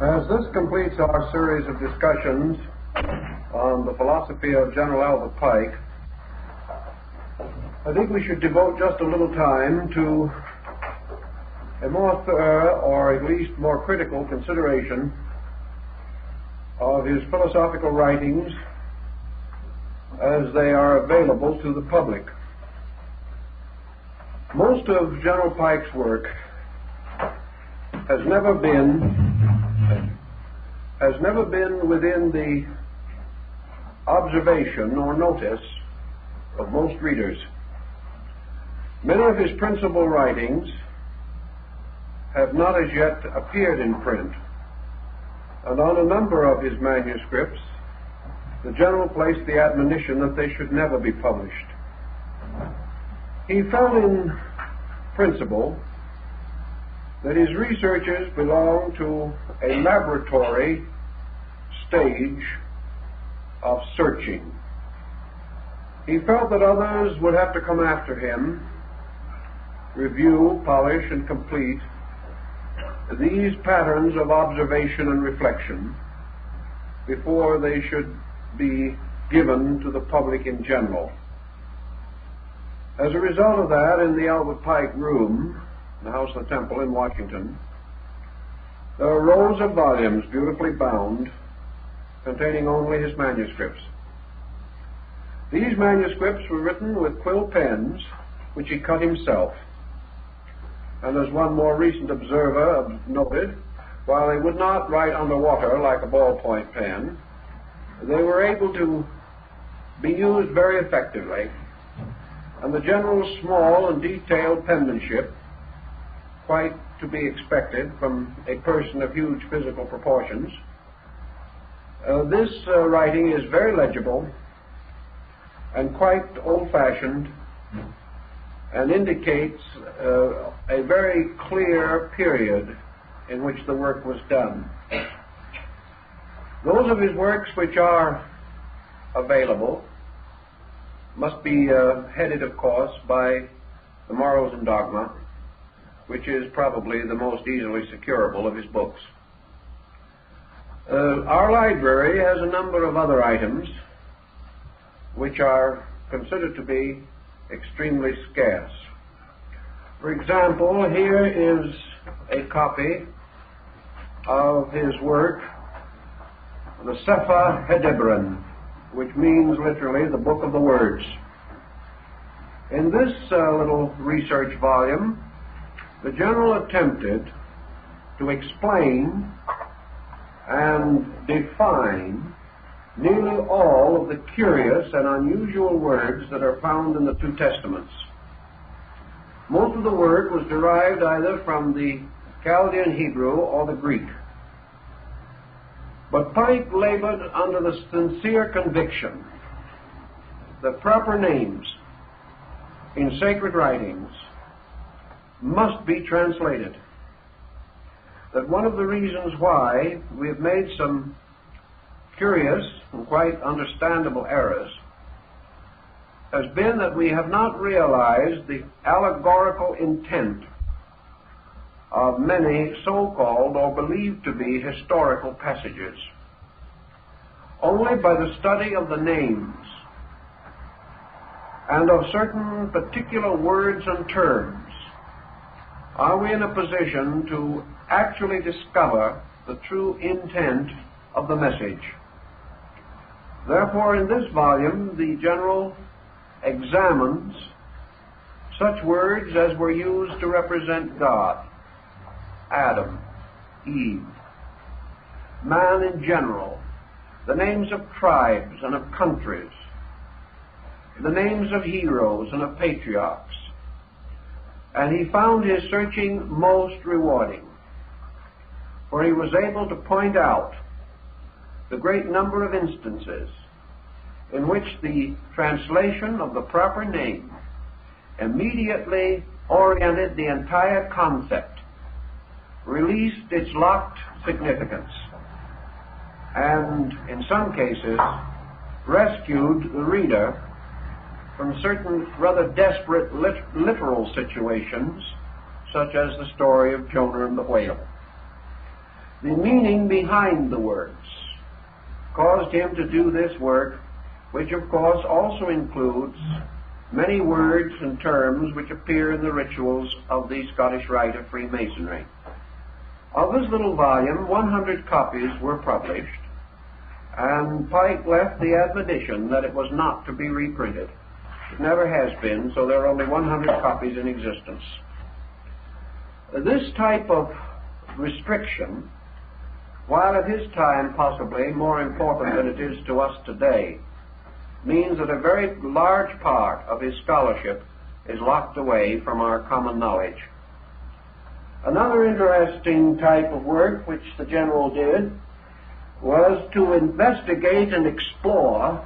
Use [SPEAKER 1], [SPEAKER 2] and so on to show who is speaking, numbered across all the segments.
[SPEAKER 1] As this completes our series of discussions on the philosophy of General Albert Pike, I think we should devote just a little time to a more thorough, or at least more critical consideration of his philosophical writings as they are available to the public. Most of General Pike's work has never been within the observation or notice of most readers. Many of his principal writings have not as yet appeared in print, and on a number of his manuscripts the general placed the admonition that they should never be published. He felt in principle that his researches belong to a laboratory stage of searching. He felt that others would have to come after him, review, polish, and complete these patterns of observation and reflection before they should be given to the public in general. As a result of that, in the Albert Pike room, the House of the Temple in Washington, there are rows of volumes beautifully bound containing only his manuscripts. These manuscripts were written with quill pens which he cut himself, and as one more recent observer noted, while they would not write underwater like a ballpoint pen, they were able to be used very effectively, and the general small and detailed penmanship, quite to be expected from a person of huge physical proportions. This writing is very legible and quite old-fashioned, and indicates a very clear period in which the work was done. Those of his works which are available must be headed, of course, by the Morals and Dogma, which is probably the most easily securable of his books. Our library has a number of other items which are considered to be extremely scarce. For example, here is a copy of his work, the Sefer Hedebron, which means literally the Book of the Words. In this little research volume, the General attempted to explain and define nearly all of the curious and unusual words that are found in the two Testaments. Most of the work was derived either from the Chaldean Hebrew or the Greek. But Pike labored under the sincere conviction that proper names in sacred writings must be translated. That one of the reasons why we have made some curious and quite understandable errors has been that we have not realized the allegorical intent of many so-called or believed to be historical passages. Only by the study of the names and of certain particular words and terms are we in a position to actually discover the true intent of the message. Therefore, in this volume, the General examines such words as were used to represent God, Adam, Eve, man in general, the names of tribes and of countries, the names of heroes and of patriarchs. And he found his searching most rewarding, for he was able to point out the great number of instances in which the translation of the proper name immediately oriented the entire concept, released its locked significance, and in some cases rescued the reader from certain rather desperate literal situations, such as the story of Jonah and the whale. the meaning behind the words caused him to do this work, which of course also includes many words and terms which appear in the rituals of the Scottish Rite of Freemasonry. Of this little volume, 100 copies were published, and Pike left the admonition that it was not to be reprinted. It never has been, so there are only 100 copies in existence. This type of restriction, while at his time possibly more important than it is to us today, means that a very large part of his scholarship is locked away from our common knowledge. Another interesting type of work which the general did was to investigate and explore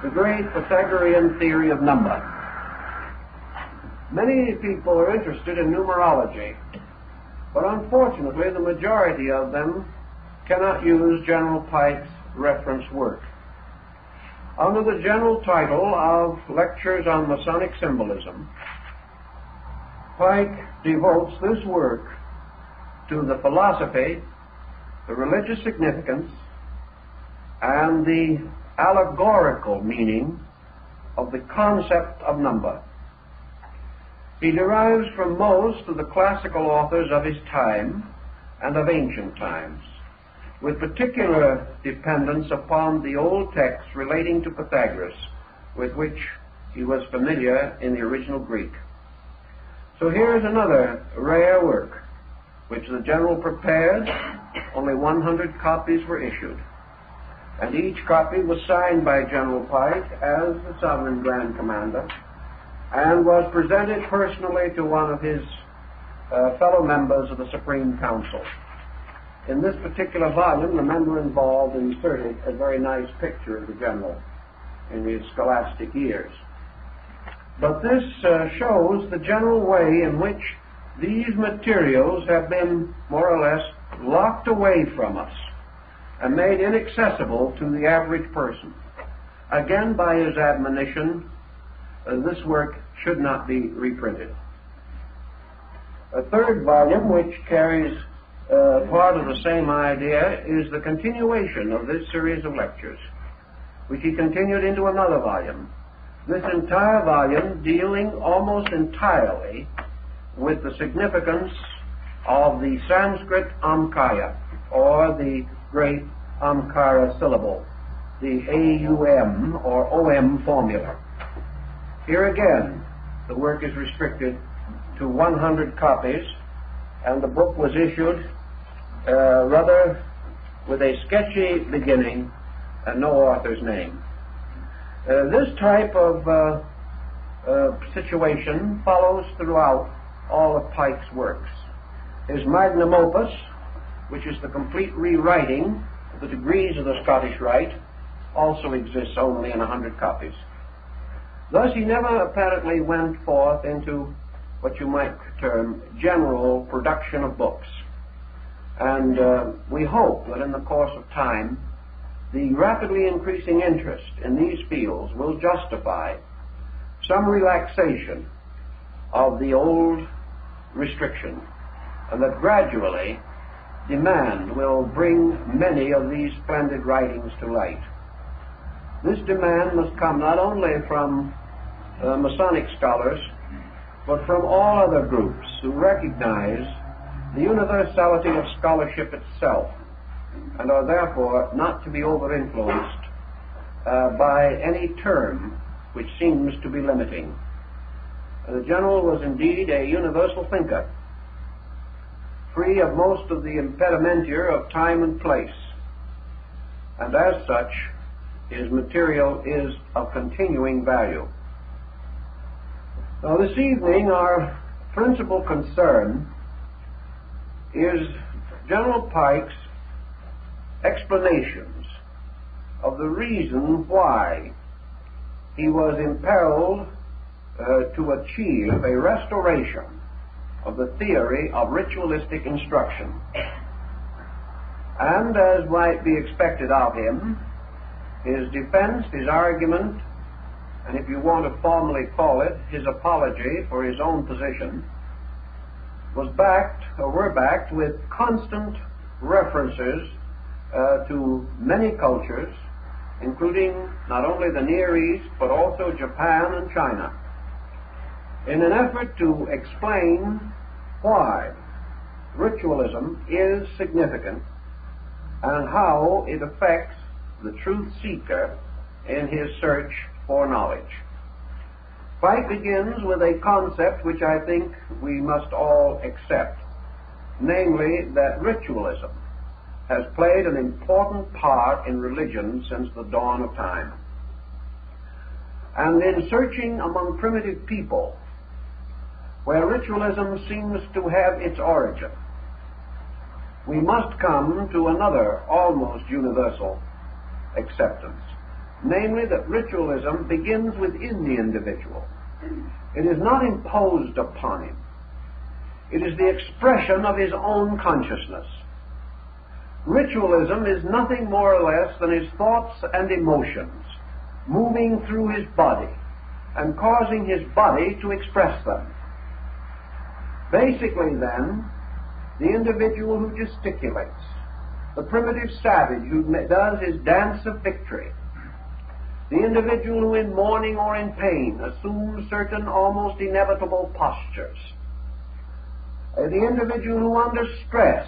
[SPEAKER 1] the great Pythagorean theory of number. Many people are interested in numerology, but unfortunately the majority of them cannot use General Pike's reference work. Under the general title of Lectures on Masonic Symbolism, Pike devotes this work to the philosophy, the religious significance, and the allegorical meaning of the concept of number. He derives from most of the classical authors of his time and of ancient times, with particular dependence upon the old texts relating to Pythagoras, with which he was familiar in the original Greek. So here is another rare work, which the general prepared. Only 100 copies were issued, and each copy was signed by General Pike as the Sovereign Grand Commander, and was presented personally to one of his fellow members of the Supreme Council. In this particular volume, the member involved inserted a very nice picture of the general in his scholastic years. But this shows the general way in which these materials have been more or less locked away from us and made inaccessible to the average person. Again, by his admonition, this work should not be reprinted. A third volume, which carries part of the same idea, is the continuation of this series of lectures, which he continued into another volume. This entire volume dealing almost entirely with the significance of the Sanskrit Amkaya, or the great Amkara syllable, the AUM or OM formula. Here again, the work is restricted to 100 copies, and the book was issued rather with a sketchy beginning and no author's name. This type of situation follows throughout all of Pike's works. His magnum opus, which is the complete rewriting of the degrees of the Scottish Rite, also exists only in 100 copies. Thus he never apparently went forth into what you might term general production of books. And we hope that in the course of time, the rapidly increasing interest in these fields will justify some relaxation of the old restriction, and that gradually demand will bring many of these splendid writings to light. This demand must come not only from Masonic scholars, but from all other groups who recognize the universality of scholarship itself, and are therefore not to be over-influenced by any term which seems to be limiting. The general was indeed a universal thinker, free of most of the impedimenta of time and place, and as such, his material is of continuing value. Now, this evening, our principal concern is General Pike's explanations of the reason why he was impelled to achieve a restoration of the theory of ritualistic instruction. And as might be expected of him, his defense, his argument, and if you want to formally call it, his apology for his own position, were backed with constant references to many cultures, including not only the Near East, but also Japan and China, in an effort to explain why ritualism is significant and how it affects the truth seeker in his search for knowledge. Pike begins with a concept which I think we must all accept, namely that ritualism has played an important part in religion since the dawn of time. And in searching among primitive people, where ritualism seems to have its origin, we must come to another almost universal acceptance, namely that ritualism begins within the individual. It is not imposed upon him. It is the expression of his own consciousness. Ritualism is nothing more or less than his thoughts and emotions moving through his body and causing his body to express them. Basically, then, the individual who gesticulates, the primitive savage who does his dance of victory, the individual who in mourning or in pain assumes certain almost inevitable postures, the individual who under stress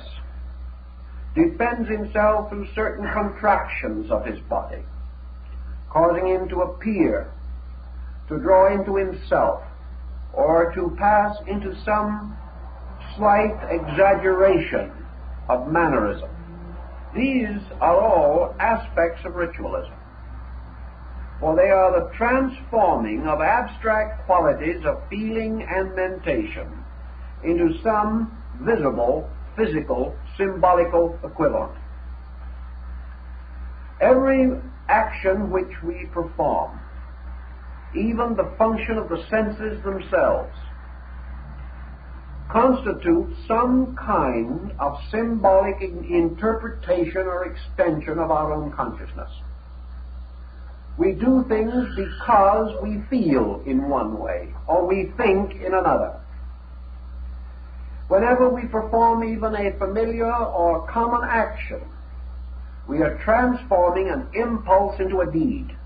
[SPEAKER 1] defends himself through certain contractions of his body, causing him to appear, to draw into himself, or to pass into some slight exaggeration of mannerism. These are all aspects of ritualism, for they are the transforming of abstract qualities of feeling and mentation into some visible, physical, symbolical equivalent. Every action which we perform, even the function of the senses themselves, constitutes some kind of symbolic interpretation or extension of our own consciousness. We do things because we feel in one way, or we think in another. Whenever we perform even a familiar or common action, we are transforming an impulse into a deed.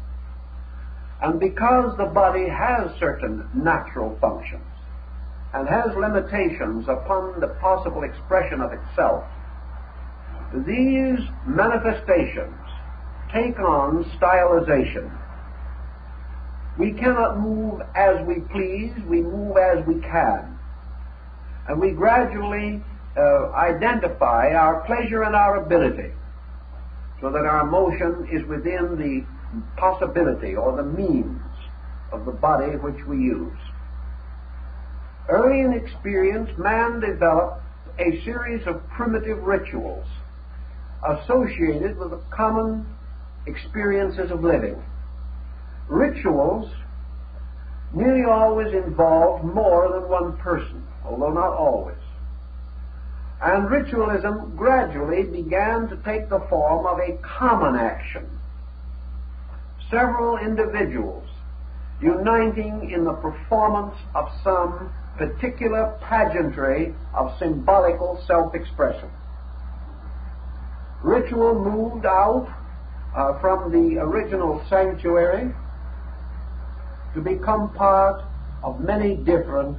[SPEAKER 1] And because the body has certain natural functions and has limitations upon the possible expression of itself, these manifestations take on stylization. We cannot move as we please, we move as we can. And we gradually identify our pleasure and our ability so that our motion is within the possibility or the means of the body which we use. Early in experience, man developed a series of primitive rituals associated with the common experiences of living. Rituals nearly always involved more than one person, although not always. And ritualism gradually began to take the form of a common action. Several individuals uniting in the performance of some particular pageantry of symbolical self-expression. Ritual moved out from the original sanctuary to become part of many different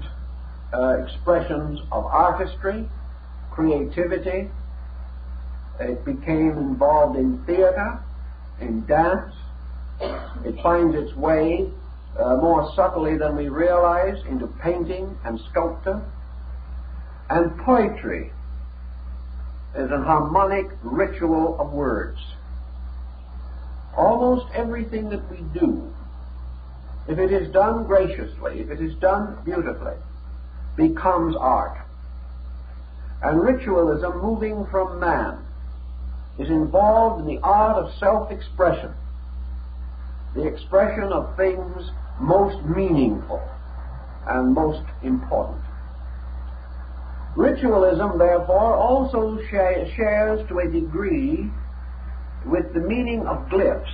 [SPEAKER 1] expressions of artistry, creativity. It became involved in theater, in dance. It finds its way more subtly than we realize into painting and sculpture. And poetry is a harmonic ritual of words. Almost everything that we do, if it is done graciously, if it is done beautifully, becomes art. And ritualism, moving from man, is involved in the art of self-expression, the expression of things most meaningful and most important. Ritualism, therefore, also shares to a degree with the meaning of glyphs,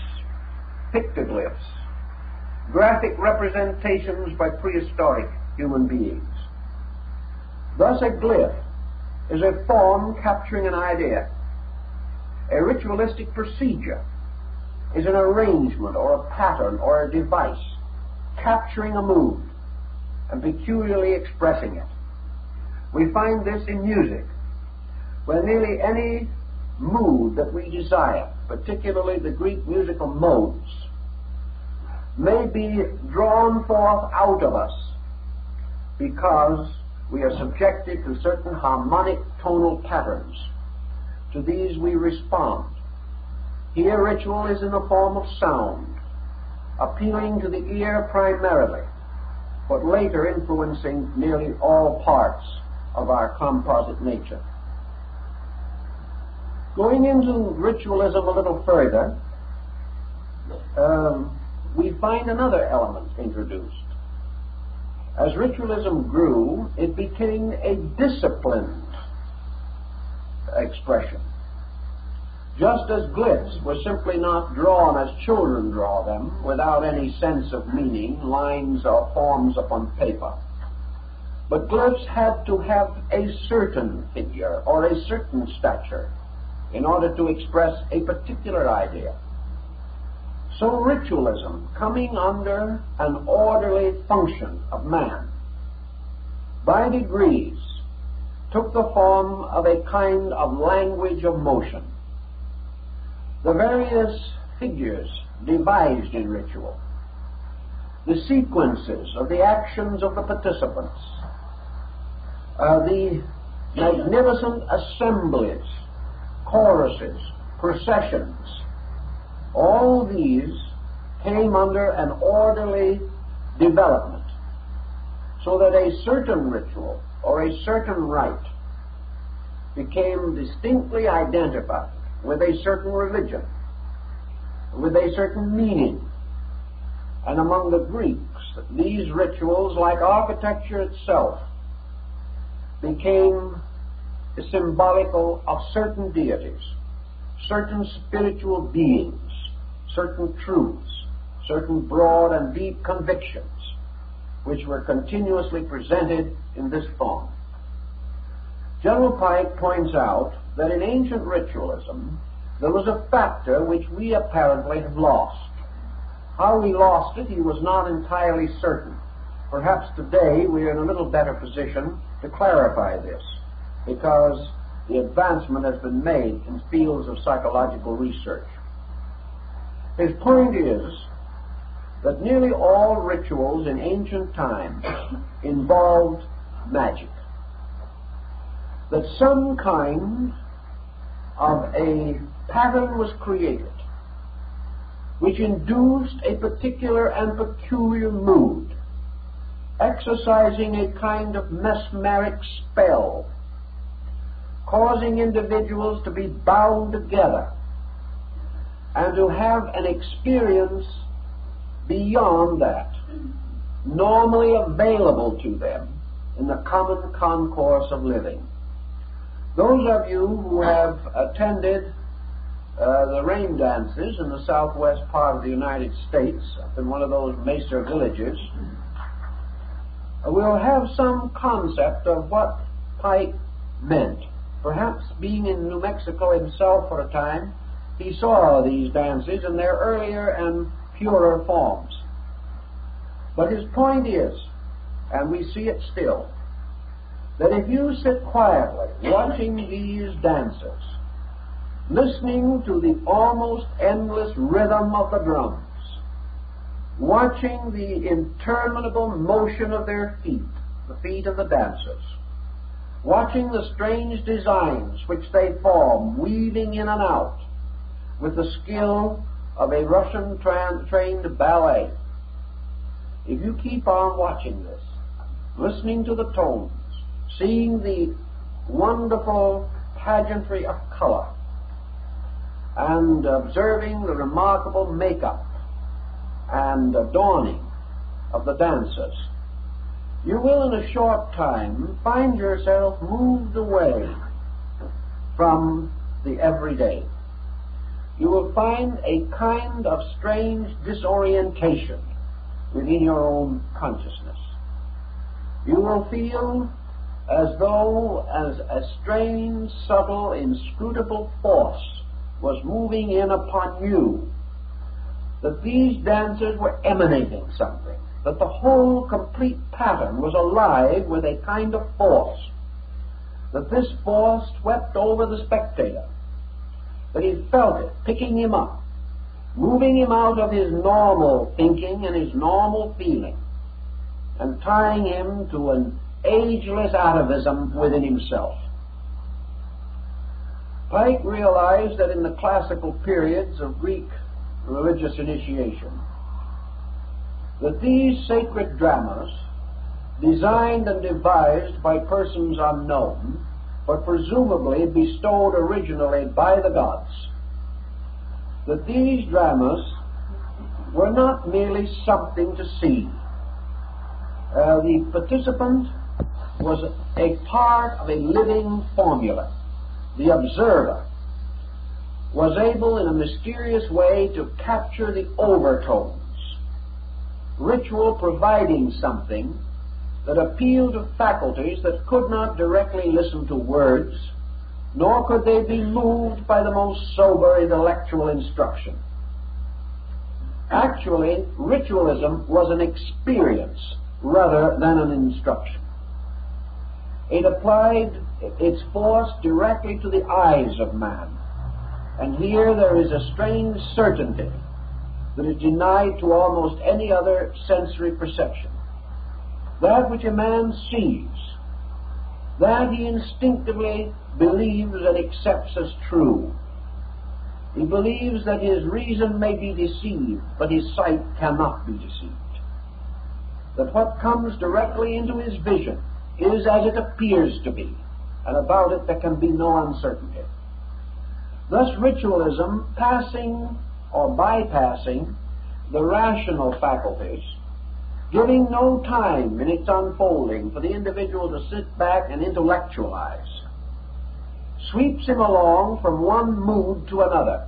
[SPEAKER 1] pictoglyphs, graphic representations by prehistoric human beings. Thus, a glyph is a form capturing an idea.
[SPEAKER 2] A ritualistic procedure is an arrangement or a pattern or a device capturing a mood and peculiarly expressing it. We find this in music, where nearly any mood that we desire, particularly the Greek musical modes, may be drawn forth out of us because we are subjected to certain harmonic tonal patterns. To these we respond. Here ritual is in the form of sound, appealing to the ear primarily, but later influencing nearly all parts of our composite nature. Going into ritualism a little further, we find another element introduced. As ritualism grew, it became a disciplined expression. Just as glyphs were simply not drawn as children draw them, without any sense of meaning, lines or forms upon paper. But glyphs had to have a certain figure or a certain stature in order to express a particular idea. So ritualism, coming under an orderly function of man, by degrees took the form of a kind of language of motion. The various figures devised in ritual, the sequences of the actions of the participants, the magnificent assemblies, choruses, processions, all these came under an orderly development, so that a certain ritual or a certain rite became distinctly identified with a certain religion, with a certain meaning. And among the Greeks, these rituals, like architecture itself, became symbolical of certain deities, certain spiritual beings, certain truths, certain broad and deep convictions, which were continuously presented in this form. General Pike points out that in ancient ritualism there was a factor which we apparently have lost. How we lost it, he was not entirely certain. Perhaps today we are in a little better position to clarify this, because the advancement has been made in fields of psychological research. His point is that nearly all rituals in ancient times involved magic, that some kind of a pattern was created which induced a particular and peculiar mood, exercising a kind of mesmeric spell, causing individuals to be bound together and to have an experience beyond that normally available to them in the common concourse of living. Those of you who have attended the rain dances in the southwest part of the United States, up in one of those mesa villages, will have some concept of what Pike meant. Perhaps being in New Mexico himself for a time, he saw these dances in their earlier and purer forms. But his point is, and we see it still, that if you sit quietly watching these dances, listening to the almost endless rhythm of the drums, watching the interminable motion of their feet, the feet of the dancers, watching the strange designs which they form, weaving in and out with the skill of a Russian trained ballet. If you keep on watching this, listening to the tones, seeing the wonderful pageantry of color, and observing the remarkable makeup and adorning of the dancers, you will in a short time find yourself moved away from the everyday. You will find a kind of strange disorientation within your own consciousness. You will feel as though as a strange, subtle, inscrutable force was moving in upon you, that these dancers were emanating something, that the whole complete pattern was alive with a kind of force, that this force swept over the spectator, that he felt it picking him up, moving him out of his normal thinking and his normal feeling, and tying him to an ageless atavism within himself. Pike realized that in the classical periods of Greek religious initiation, that these sacred dramas, designed and devised by persons unknown, but presumably bestowed originally by the gods, that these dramas were not merely something to see. The participant was a part of a living formula. The observer was able in a mysterious way to capture the overtones, ritual providing something that appealed to faculties that could not directly listen to words, nor could they be moved by the most sober intellectual instruction. Actually, ritualism was an experience rather than an instruction. It applied its force directly to the eyes of man. And here there is a strange certainty that is denied to almost any other sensory perception. That which a man sees, that he instinctively believes and accepts as true. He believes that his reason may be deceived, but his sight cannot be deceived. That what comes directly into his vision is as it appears to be, and about it there can be no uncertainty. Thus ritualism, passing or bypassing the rational faculties, giving no time in its unfolding for the individual to sit back and intellectualize, sweeps him along from one mood to another,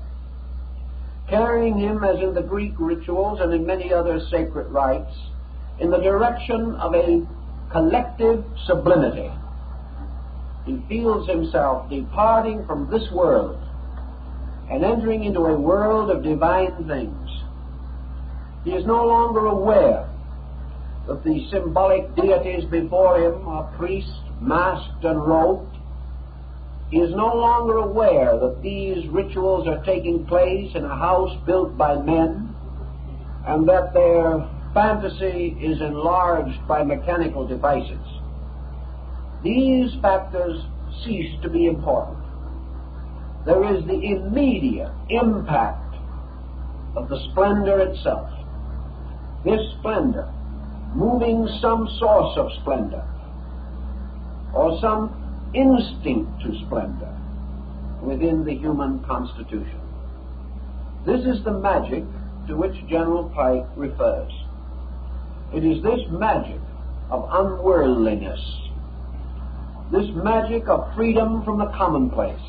[SPEAKER 2] carrying him, as in the Greek rituals and in many other sacred rites, in the direction of a collective sublimity. He feels himself departing from this world and entering into a world of divine things. He is no longer aware that the symbolic deities before him are priests, masked and robed. He is no longer aware that these rituals are taking place in a house built by men, and that their fantasy is enlarged by mechanical devices. These factors cease to be important. There is the immediate impact of the splendor itself. This splendor, moving some source of splendor, or some instinct to splendor within the human constitution. This is the magic to which General Pike refers. It is this magic of unworldliness, this magic of freedom from the commonplace,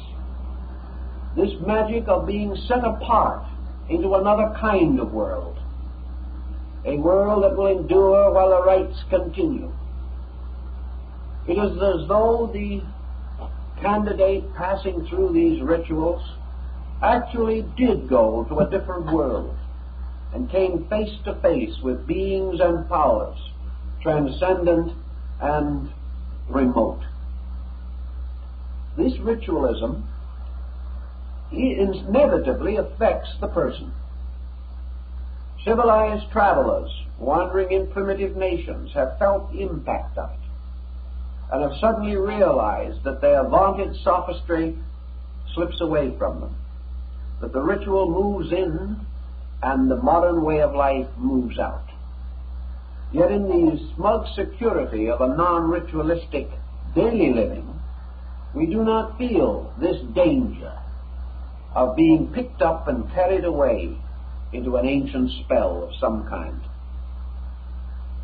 [SPEAKER 2] this magic of being set apart into another kind of world, a world that will endure while the rites continue. It is as though the candidate passing through these rituals actually did go to a different world and came face to face with beings and powers, transcendent and remote. This ritualism inevitably affects the person. Civilized travelers wandering in primitive nations have felt the impact of it, and have suddenly realized that their vaunted sophistry slips away from them, that the ritual moves in and the modern way of life moves out. Yet in the smug security of a non-ritualistic daily living, we do not feel this danger of being picked up and carried away into an ancient spell of some kind.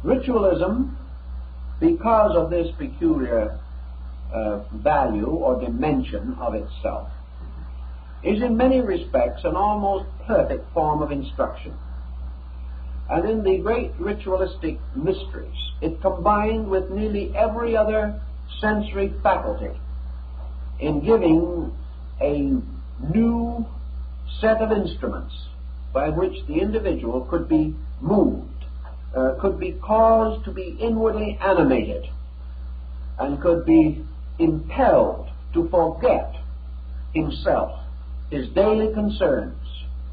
[SPEAKER 2] Ritualism, because of this peculiar value or dimension of itself, is in many respects an almost perfect form of instruction. And in the great ritualistic mysteries, it combined with nearly every other sensory faculty in giving a new set of instruments by which the individual could be moved, could be caused to be inwardly animated, and could be impelled to forget himself, his daily concerns,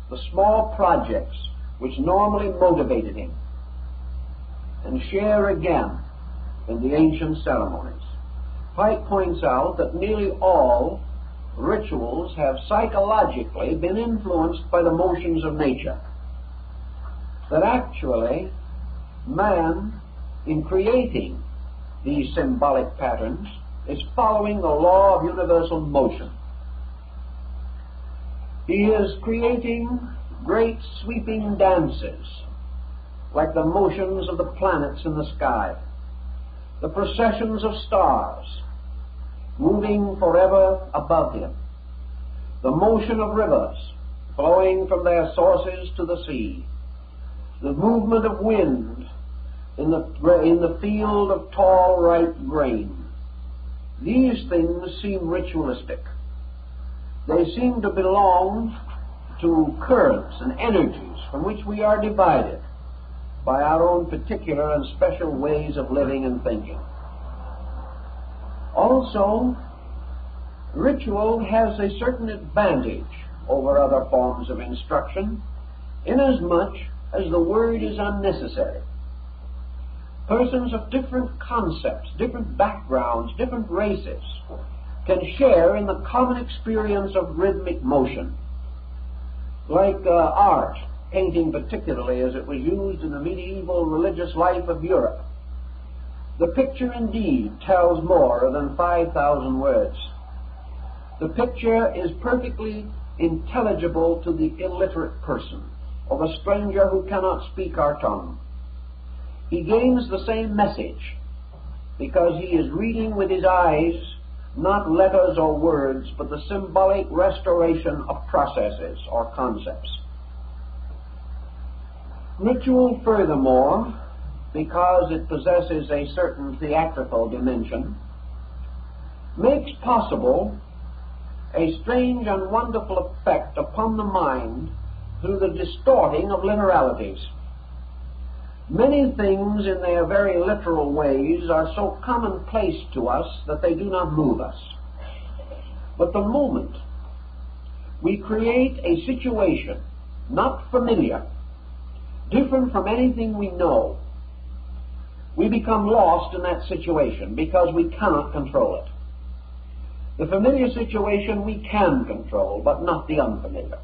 [SPEAKER 2] the small projects which normally motivated him, and share again in the ancient ceremonies. Pike points out that nearly all rituals have psychologically been influenced by the motions of nature. That actually man, in creating these symbolic patterns, is following the law of universal motion. He is creating great sweeping dances, like the motions of the planets in the sky, the processions of stars moving forever above him, the motion of rivers flowing from their sources to the sea, the movement of wind in the field of tall ripe grain. These things seem ritualistic. They seem to belong to currents and energies from which we are divided by our own particular and special ways of living and thinking. Also, ritual has a certain advantage over other forms of instruction, inasmuch as the word is unnecessary. Persons of different concepts, different backgrounds, different races can share in the common experience of rhythmic motion. Like art, painting particularly as it was used in the medieval religious life of Europe. The picture indeed tells more than 5,000 words. The picture is perfectly intelligible to the illiterate person, or the stranger who cannot speak our tongue. He gains the same message because he is reading with his eyes not letters or words, but the symbolic restoration of processes or concepts. Ritual, furthermore, because it possesses a certain theatrical dimension, makes possible a strange and wonderful effect upon the mind through the distorting of literalities. Many things in their very literal ways are so commonplace to us that they do not move us. But the moment we create a situation not familiar, different from anything we know, we become lost in that situation because we cannot control it. The familiar situation we can control, but not the unfamiliar.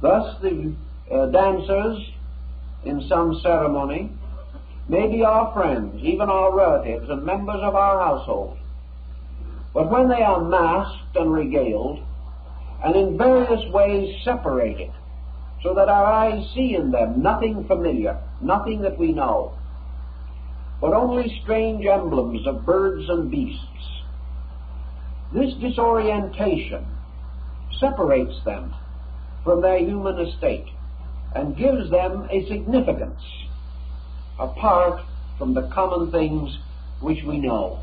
[SPEAKER 2] Thus, the dancers in some ceremony may be our friends, even our relatives and members of our household. But when they are masked and regaled, and in various ways separated, so that our eyes see in them nothing familiar, nothing that we know, but only strange emblems of birds and beasts, this disorientation separates them from their human estate and gives them a significance apart from the common things which we know.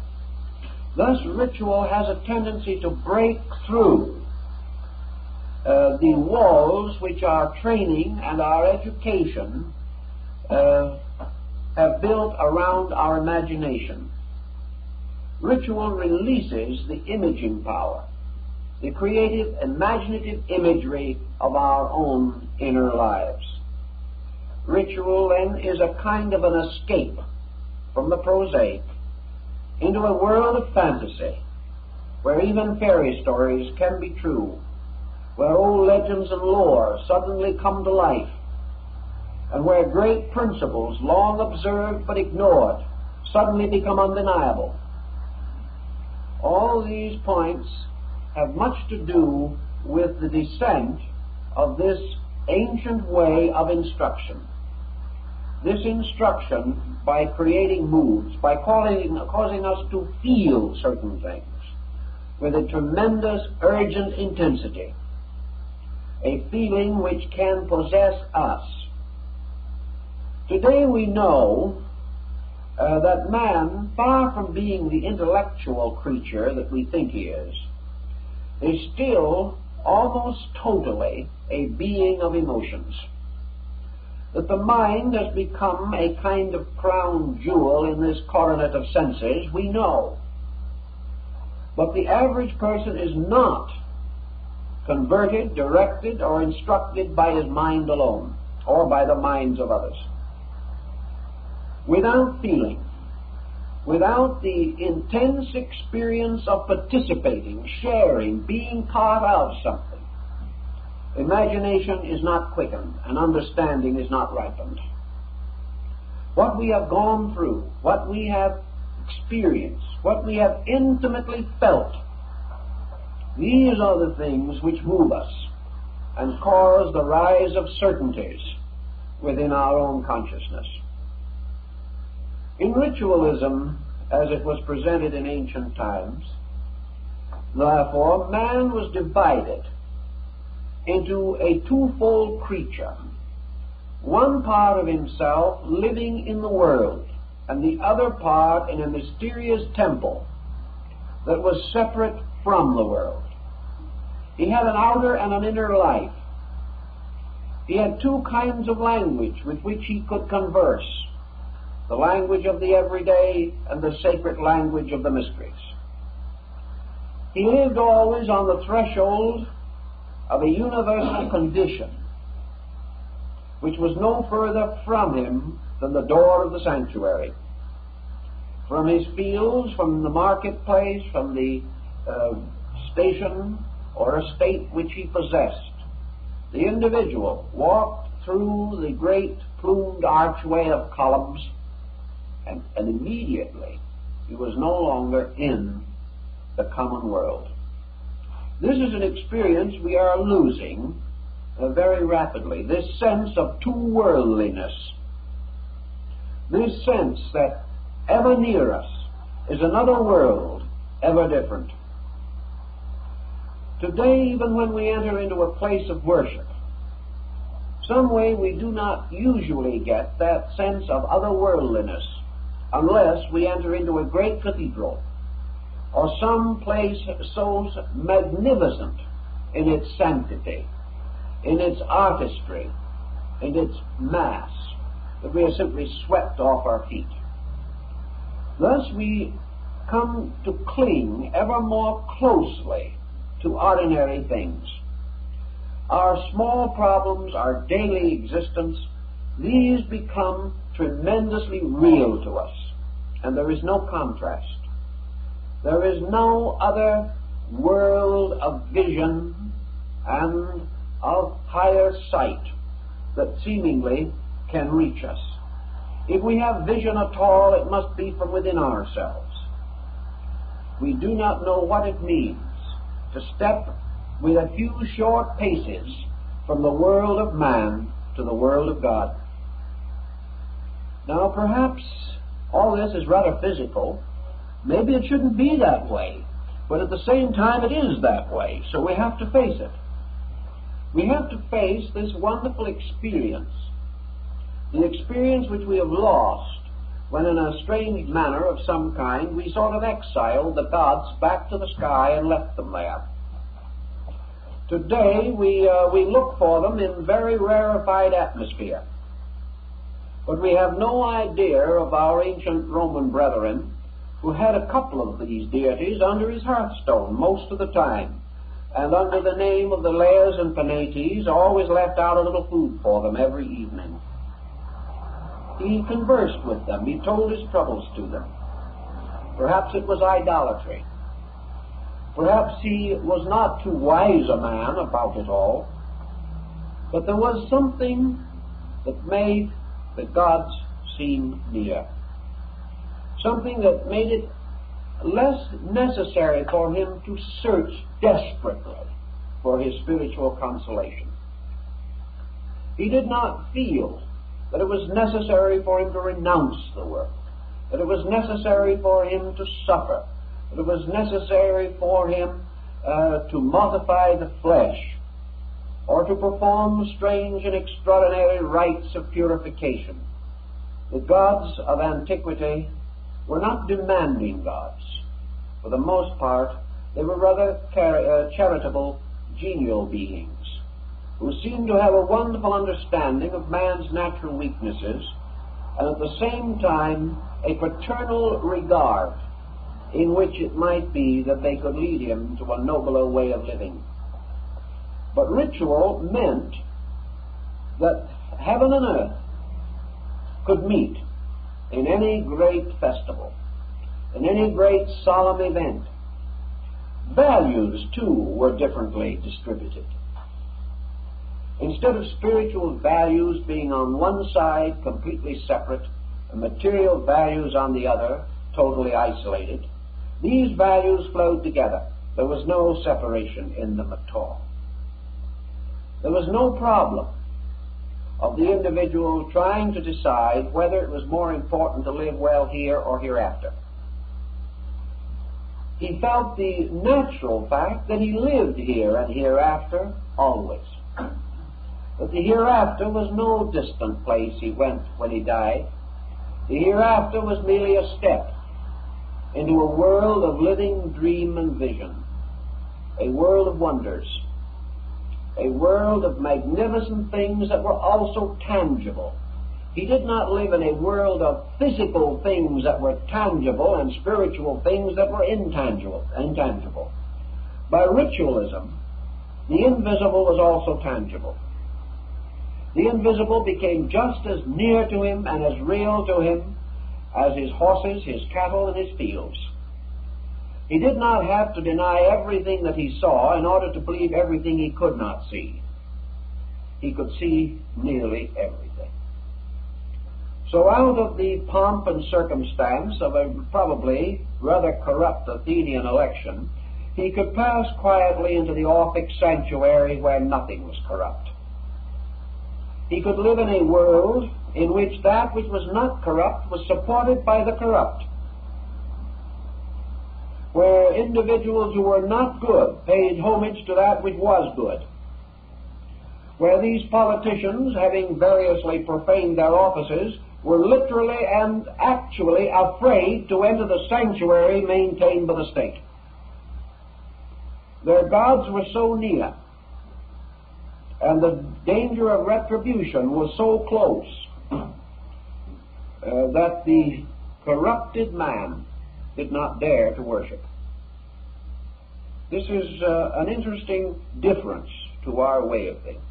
[SPEAKER 2] Thus, ritual has a tendency to break through the walls which our training and our education have built around our imagination. Ritual releases the imaging power, the creative, imaginative imagery of our own inner lives. Ritual, then, is a kind of an escape from the prosaic into a world of fantasy, where even fairy stories can be true, where old legends and lore suddenly come to life, and where great principles, long observed but ignored, suddenly become undeniable. All these points have much to do with the descent of this ancient way of instruction. This instruction, by creating moods, by causing us to feel certain things with a tremendous urgent intensity, a feeling which can possess us. Today we know that man, far from being the intellectual creature that we think he is still almost totally a being of emotions. That the mind has become a kind of crown jewel in this coronet of senses, we know. But the average person is not converted, directed, or instructed by his mind alone, or by the minds of others. Without feeling, without the intense experience of participating, sharing, being part of something, imagination is not quickened and understanding is not ripened. What we have gone through, what we have experienced, what we have intimately felt, these are the things which move us and cause the rise of certainties within our own consciousness. In ritualism, as it was presented in ancient times, therefore, man was divided into a twofold creature, one part of himself living in the world, and the other part in a mysterious temple that was separate from the world. He had an outer and an inner life. He had two kinds of language with which he could converse, the language of the everyday and the sacred language of the mysteries. He lived always on the threshold of a universal condition, which was no further from him than the door of the sanctuary. From his fields, from the marketplace, from the station or estate which he possessed, the individual walked through the great plumed archway of columns, and immediately he was no longer in the common world. This is an experience we are losing very rapidly, this sense of two-worldliness, this sense that ever near us is another world, ever different. Today, even when we enter into a place of worship, some way we do not usually get that sense of otherworldliness unless we enter into a great cathedral or some place so magnificent in its sanctity, in its artistry, in its mass, that we are simply swept off our feet. Thus we come to cling ever more closely to ordinary things. Our small problems, our daily existence, these become tremendously real to us, and there is no contrast. There is no other world of vision and of higher sight that seemingly can reach us. If we have vision at all, it must be from within ourselves. We do not know what it means to step with a few short paces from the world of man to the world of God. Now, perhaps all this is rather physical. Maybe it shouldn't be that way, but at the same time it is that way, so we have to face it. We have to face this wonderful experience, the experience which we have lost when in a strange manner of some kind we sort of exiled the gods back to the sky and left them there. Today we look for them in very rarefied atmosphere, but we have no idea of our ancient Roman brethren who had a couple of these deities under his hearthstone most of the time, and under the name of the Lares and Penates always left out a little food for them every evening. He conversed with them, he told his troubles to them. Perhaps it was idolatry. Perhaps he was not too wise a man about it all, but there was something that made the gods seem near. Something that made it less necessary for him to search desperately for his spiritual consolation. He did not feel that it was necessary for him to renounce the world, that it was necessary for him to suffer, that it was necessary for him to mortify the flesh, or to perform strange and extraordinary rites of purification. The gods of antiquity were not demanding gods. For the most part, they were rather charitable genial beings who seemed to have a wonderful understanding of man's natural weaknesses and at the same time a paternal regard in which it might be that they could lead him to a nobler way of living. But ritual meant that heaven and earth could meet in any great festival, in any great solemn event. Values, too, were differently distributed. Instead of spiritual values being on one side completely separate and material values on the other totally isolated, these values flowed together. There was no separation in them at all. There was no problem of the individual trying to decide whether it was more important to live well here or hereafter. He felt the natural fact that he lived here and hereafter always. That the hereafter was no distant place he went when he died. The hereafter was merely a step into a world of living dream and vision, a world of wonders, a world of magnificent things that were also tangible. He did not live in a world of physical things that were tangible and spiritual things that were intangible. By ritualism, the invisible was also tangible. The invisible became just as near to him and as real to him as his horses, his cattle, and his fields. He did not have to deny everything that he saw in order to believe everything he could not see. He could see nearly everything. So out of the pomp and circumstance of a probably rather corrupt Athenian election, he could pass quietly into the Orphic sanctuary where nothing was corrupt. He could live in a world in which that which was not corrupt was supported by the corrupt, where individuals who were not good paid homage to that which was good, where these politicians, having variously profaned their offices, were literally and actually afraid to enter the sanctuary maintained by the state. Their gods were so near, and the danger of retribution was so close, that the corrupted man did not dare to worship. This is an interesting difference to our way of things.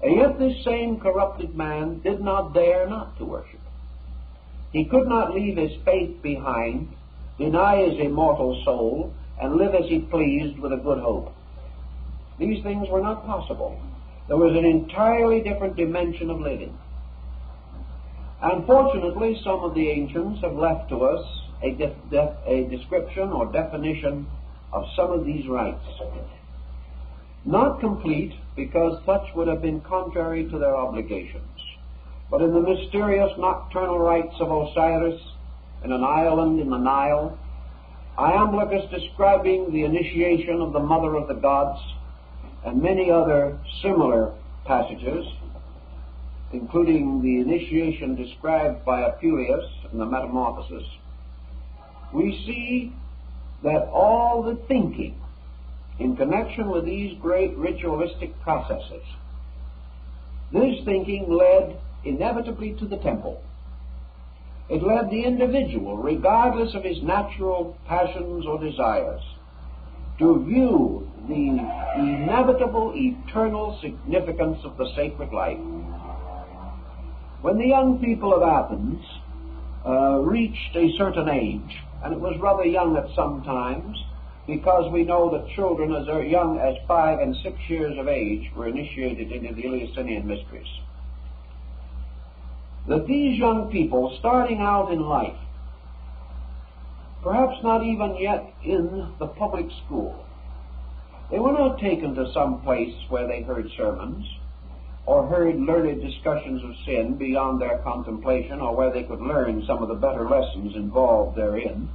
[SPEAKER 2] And yet this same corrupted man did not dare not to worship. He could not leave his faith behind, deny his immortal soul, and live as he pleased with a good hope. These things were not possible. There was an entirely different dimension of living. Unfortunately, some of the ancients have left to us a description or definition of some of these rites. Not complete, because such would have been contrary to their obligations, but in the mysterious nocturnal rites of Osiris in an island in the Nile, Iamblichus describing the initiation of the Mother of the Gods, and many other similar passages, including the initiation described by Apuleius in the Metamorphosis, we see that all the thinking in connection with these great ritualistic processes, this thinking led inevitably to the temple. It led the individual, regardless of his natural passions or desires, to view the inevitable, eternal significance of the sacred life. When the young people of Athens reached a certain age, and it was rather young at some times, because we know that children as young as 5 and 6 years of age were initiated into the Eleusinian mysteries, that these young people, starting out in life, perhaps not even yet in the public school, they were not taken to some place where they heard sermons or heard learned discussions of sin beyond their contemplation, or where they could learn some of the better lessons involved therein.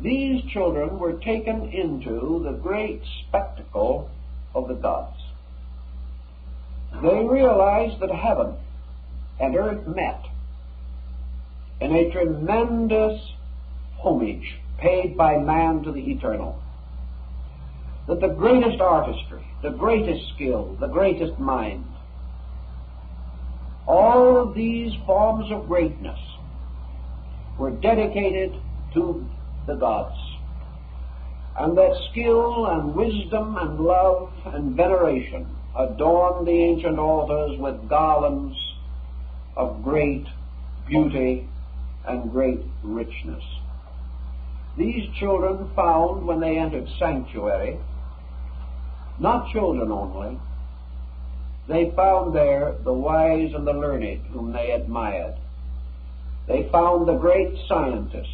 [SPEAKER 2] These children were taken into the great spectacle of the gods. They realized that heaven and earth met in a tremendous homage paid by man to the eternal. that the greatest artistry, the greatest skill, the greatest mind, all of these forms of greatness were dedicated to the gods, and that skill and wisdom and love and veneration adorned the ancient altars with garlands of great beauty and great richness. These children found, when they entered sanctuary, not children only, they found there the wise and the learned whom they admired. They found the great scientist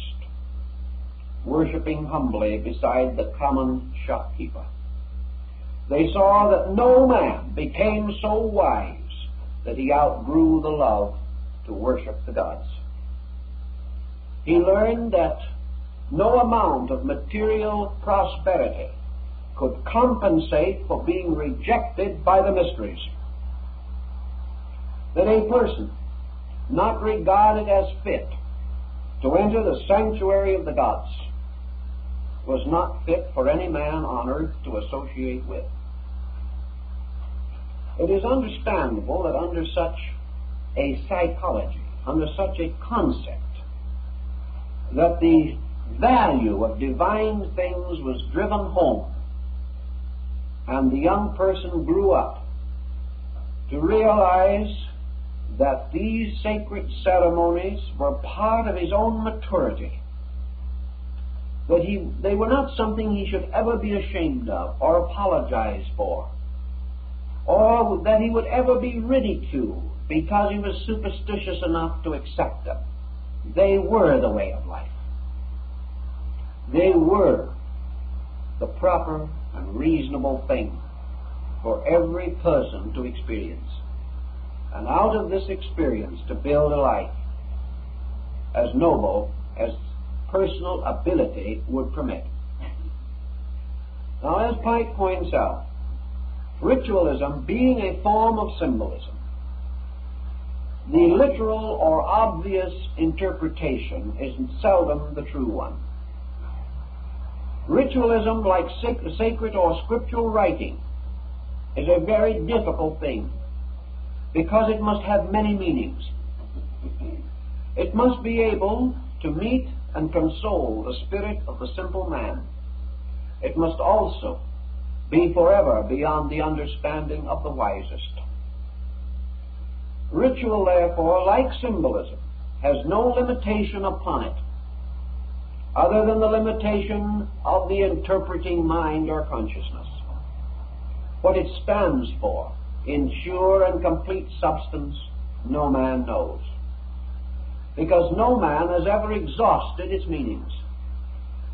[SPEAKER 2] worshipping humbly beside the common shopkeeper. They saw that no man became so wise that he outgrew the love to worship the gods. He learned that no amount of material prosperity could compensate for being rejected by the mysteries. That a person not regarded as fit to enter the sanctuary of the gods was not fit for any man on earth to associate with. It is understandable that under such a psychology, under such a concept, that the value of divine things was driven home, and the young person grew up to realize that these sacred ceremonies were part of his own maturity, that they were not something he should ever be ashamed of or apologize for, or that he would ever be ridiculed because he was superstitious enough to accept them. They were the way of life. They were the proper and reasonable thing for every person to experience, and out of this experience to build a life as noble as personal ability would permit. Now, as Pike points out, ritualism being a form of symbolism, the literal or obvious interpretation is seldom the true one. Ritualism, like sacred or scriptural writing, is a very difficult thing because it must have many meanings. It must be able to meet and console the spirit of the simple man. It must also be forever beyond the understanding of the wisest. Ritual, therefore, like symbolism, has no limitation upon it other than the limitation of the interpreting mind or consciousness. What it stands for in sure and complete substance, no man knows, because no man has ever exhausted its meanings.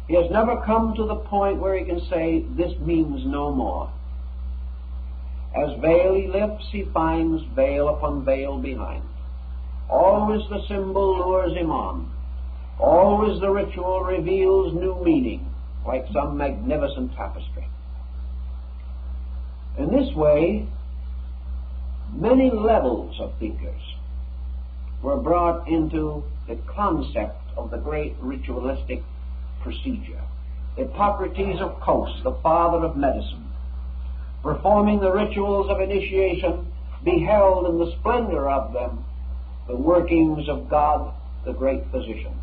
[SPEAKER 2] He has never come to the point where he can say, this means no more. As veil he lifts, he finds veil upon veil behind. Always the symbol lures him on. Always the ritual reveals new meaning, like some magnificent tapestry. In this way, many levels of thinkers were brought into the concept of the great ritualistic procedure. Hippocrates of Kos, the father of medicine, performing the rituals of initiation, beheld in the splendor of them the workings of God, the great physician.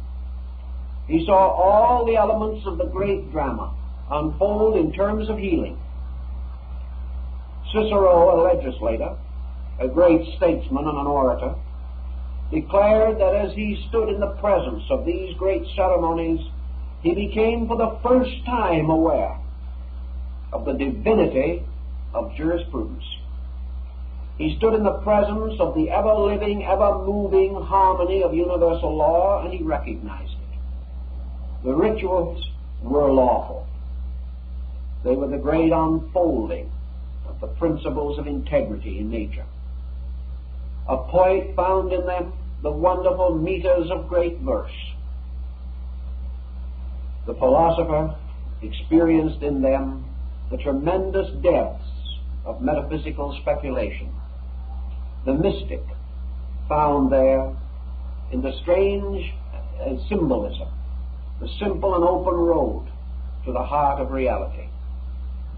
[SPEAKER 2] He saw all the elements of the great drama unfold in terms of healing. Cicero, a legislator, a great statesman and an orator, declared that as he stood in the presence of these great ceremonies, he became for the first time aware of the divinity of jurisprudence. He stood in the presence of the ever-living, ever-moving harmony of universal law, and he recognized it. The rituals were lawful. They were the great unfolding of the principles of integrity in nature. A poet found in them the wonderful meters of great verse. The philosopher experienced in them the tremendous depths of metaphysical speculation. The mystic found there in the strange symbolism, the simple and open road to the heart of reality.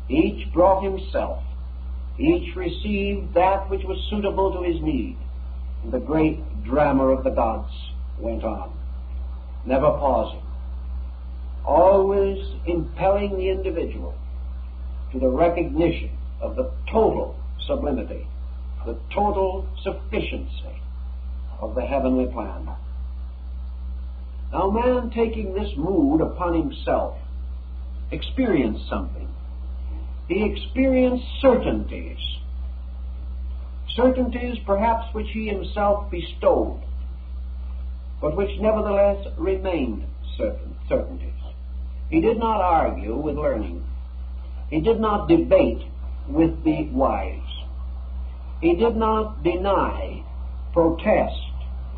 [SPEAKER 2] Each brought himself. Each received that which was suitable to his need. And the great drama of the gods went on, never pausing, always impelling the individual to the recognition of the total sublimity, the total sufficiency of the heavenly plan. Now, man, taking this mood upon himself, experienced something. He experienced certainties, certainties perhaps which he himself bestowed, but which nevertheless remained certainties. He did not argue with learning. He did not debate with the wise. He did not deny, protest,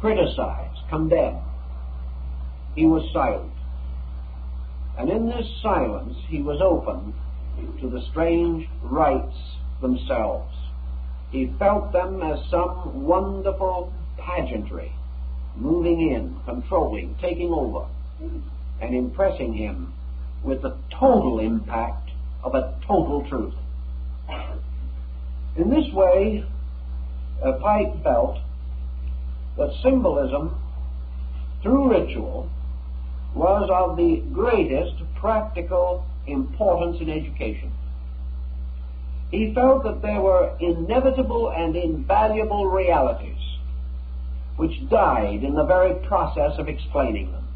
[SPEAKER 2] criticize, condemn. He was silent. And in this silence he was open to the strange rites themselves. He felt them as some wonderful pageantry, moving in, controlling, taking over, and impressing him with the total impact of a total truth. In this way, Pike felt that symbolism, through ritual, was of the greatest practical importance in education. He felt that there were inevitable and invaluable realities which died in the very process of explaining them.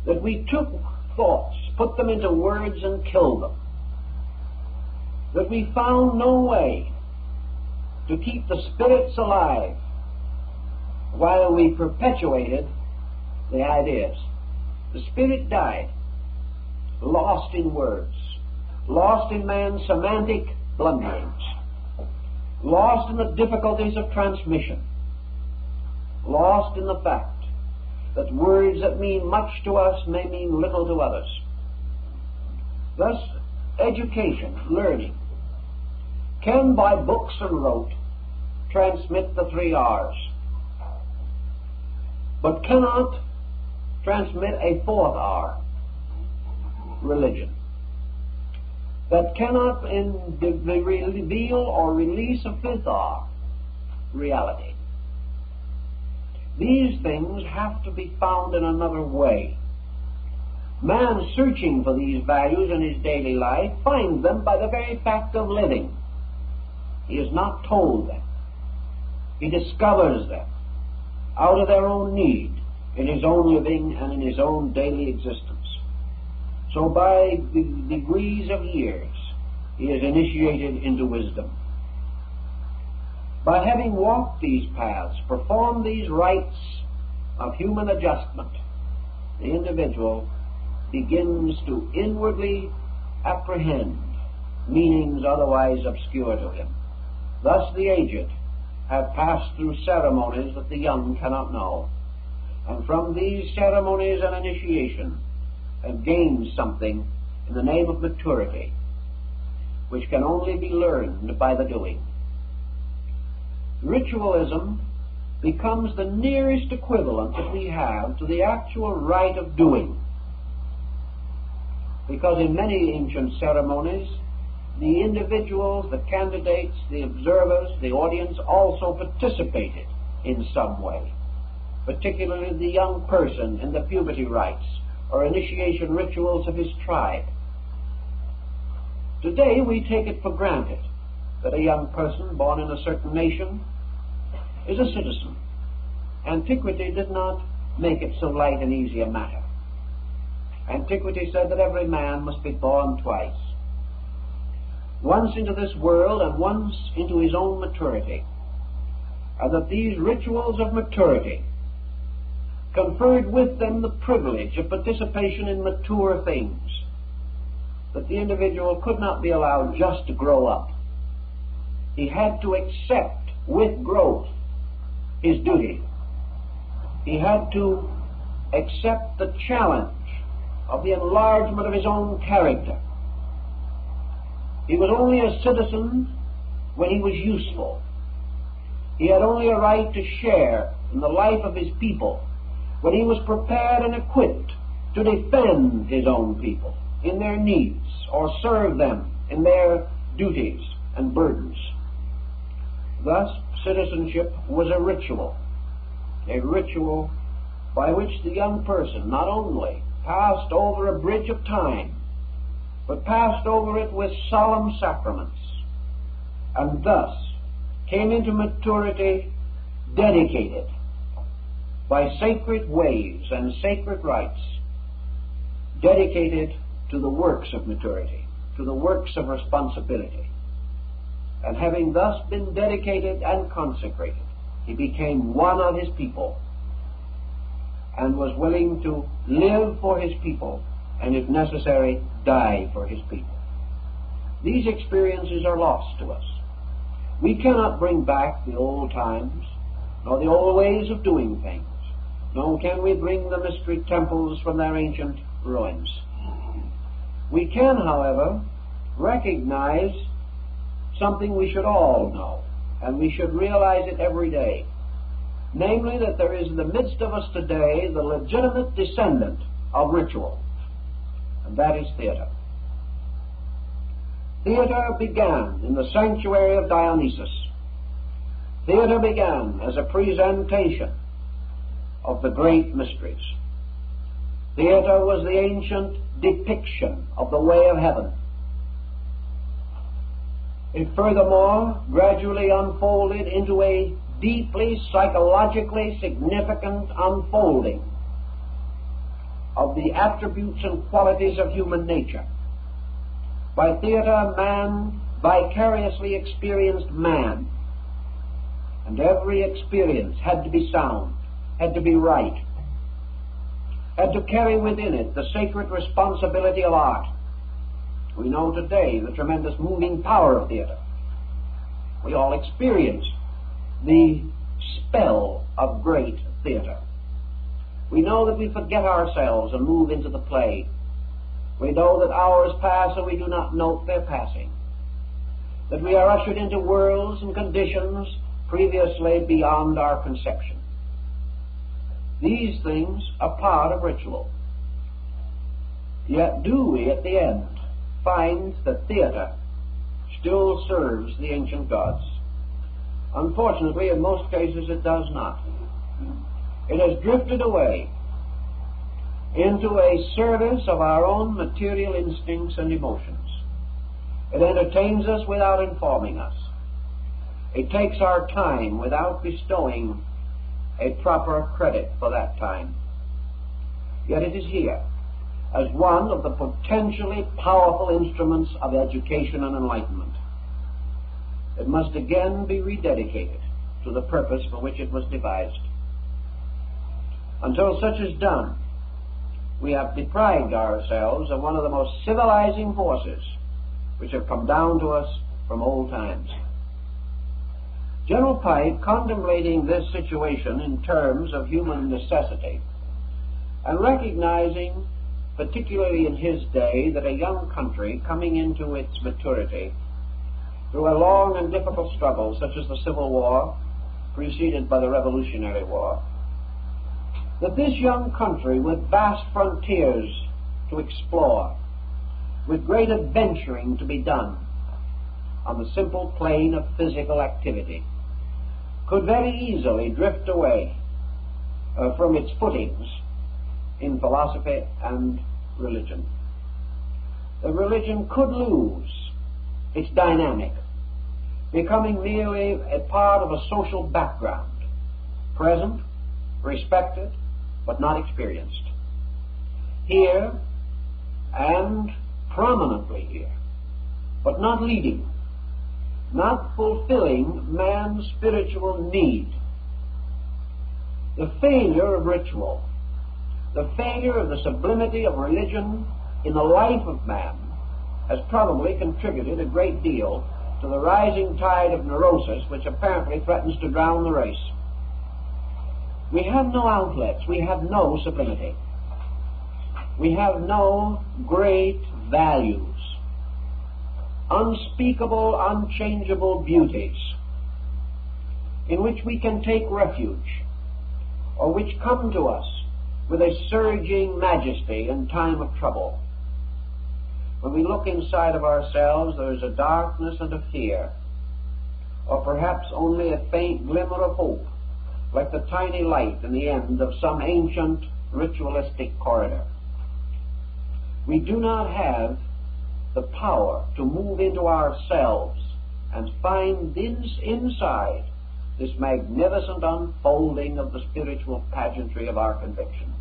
[SPEAKER 2] That we took thoughts, put them into words, and killed them. That we found no way to keep the spirits alive while we perpetuated the ideas. The spirit died, lost in words, lost in man's semantic blunderings, lost in the difficulties of transmission, lost in the fact that words that mean much to us may mean little to others. Thus, education, learning, can by books and rote transmit the 3 R's, but cannot transmit a 4th R, religion. That cannot reveal or release a 5th R, reality. These things have to be found in another way. Man, searching for these values in his daily life, finds them by the very fact of living. He is not told them. He discovers them out of their own need, in his own living and in his own daily existence. So by the degrees of years, he is initiated into wisdom. By having walked these paths, performed these rites of human adjustment, the individual begins to inwardly apprehend meanings otherwise obscure to him. Thus the aged have passed through ceremonies that the young cannot know, and from these ceremonies and initiation have gained something in the name of maturity, which can only be learned by the doing. Ritualism becomes the nearest equivalent that we have to the actual rite of doing, because in many ancient ceremonies, the individuals, the candidates, the observers, the audience also participated in some way, particularly the young person in the puberty rites or initiation rituals of his tribe. Today we take it for granted that a young person born in a certain nation is a citizen. Antiquity did not make it so light and easy a matter. Antiquity said that every man must be born twice, once into this world and once into his own maturity, and that these rituals of maturity conferred with them the privilege of participation in mature things, that the individual could not be allowed just to grow up. He had to accept with growth his duty. He had to accept the challenge of the enlargement of his own character. He was only a citizen when he was useful. He had only a right to share in the life of his people when he was prepared and equipped to defend his own people, in their needs or serve them in their duties and burdens. Thus, citizenship was a ritual by which the young person not only passed over a bridge of time, but passed over it with solemn sacraments, and thus came into maturity dedicated by sacred ways and sacred rites, dedicated to the works of maturity, to the works of responsibility. And having thus been dedicated and consecrated, he became one of his people and was willing to live for his people and, if necessary, die for his people. These experiences are lost to us. We cannot bring back the old times, nor the old ways of doing things, nor can we bring the mystery temples from their ancient ruins. We can, however, recognize something we should all know, and we should realize it every day, namely that there is in the midst of us today the legitimate descendant of ritual, and that is theater. Theater began in the sanctuary of Dionysus. Theater began as a presentation of the great mysteries. Theater was the ancient depiction of the way of heaven. It furthermore gradually unfolded into a deeply psychologically significant unfolding of the attributes and qualities of human nature. By theater, man vicariously experienced man, and every experience had to be sound, had to be right, had to carry within it the sacred responsibility of art. We know today the tremendous moving power of theater. We all experience the spell of great theater. We know that we forget ourselves and move into the play. We know that hours pass and we do not note their passing, that we are ushered into worlds and conditions previously beyond our conception. These things are part of ritual. Yet do we, at the end, find that theater still serves the ancient gods? Unfortunately, in most cases it does not. It has drifted away into a service of our own material instincts and emotions. It entertains us without informing us. It takes our time without bestowing a proper credit for that time. Yet it is here as one of the potentially powerful instruments of education and enlightenment. It must again be rededicated to the purpose for which it was devised. Until such is done, we have deprived ourselves of one of the most civilizing forces which have come down to us from old times. General Pike, contemplating this situation in terms of human necessity, and recognizing, particularly in his day, that a young country coming into its maturity through a long and difficult struggle such as the Civil War, preceded by the Revolutionary War, that this young country with vast frontiers to explore, with great adventuring to be done on the simple plane of physical activity, could very easily drift away from its footings in philosophy and religion. The religion could lose its dynamic, becoming merely a part of a social background, present, respected, but not experienced. Here, and prominently here, but not leading, not fulfilling man's spiritual need. The failure of ritual, the failure of the sublimity of religion in the life of man has probably contributed a great deal to the rising tide of neurosis which apparently threatens to drown the race. We have no outlets, we have no sublimity. We have no great values, unspeakable, unchangeable beauties in which we can take refuge, or which come to us with a surging majesty in time of trouble. When we look inside of ourselves, there is a darkness and a fear, or perhaps only a faint glimmer of hope, like the tiny light in the end of some ancient ritualistic corridor. We do not have the power to move into ourselves and find inside this magnificent unfolding of the spiritual pageantry of our conviction.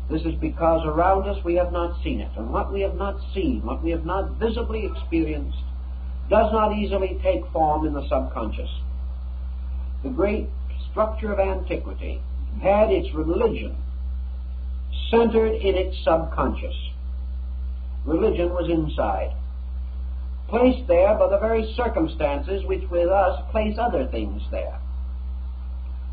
[SPEAKER 2] This is because around us we have not seen it, and what we have not seen, what we have not visibly experienced, does not easily take form in the subconscious. The great structure of antiquity had its religion centered in its subconscious. Religion was inside, placed there by the very circumstances which with us place other things there.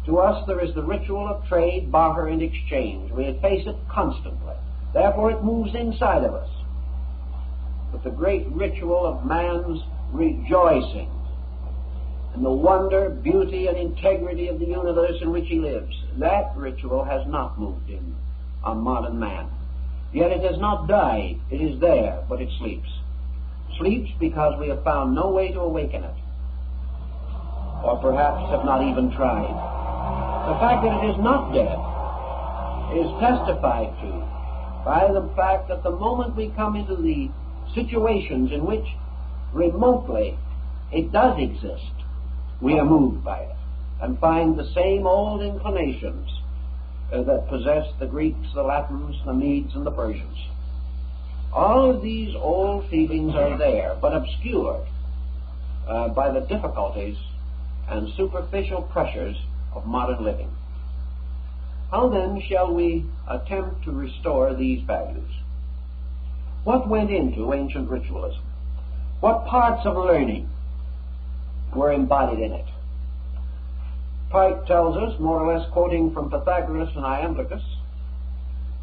[SPEAKER 2] To us there is the ritual of trade, barter, and exchange. We face it constantly. Therefore it moves inside of us. But the great ritual of man's rejoicing in the wonder, beauty, and integrity of the universe in which he lives, that ritual has not moved in on modern man. Yet it has not died. It is there, but it sleeps. Sleeps because we have found no way to awaken it, or perhaps have not even tried. The fact that it is not dead is testified to by the fact that the moment we come into the situations in which remotely it does exist, we are moved by it and find the same old inclinations that possessed the Greeks, the Latins, the Medes, and the Persians. All of these old feelings are there, but obscured by the difficulties and superficial pressures of modern living. How then shall we attempt to restore these values? What went into ancient ritualism? What parts of learning were embodied in it? Pike tells us, more or less quoting from Pythagoras and Iamblichus,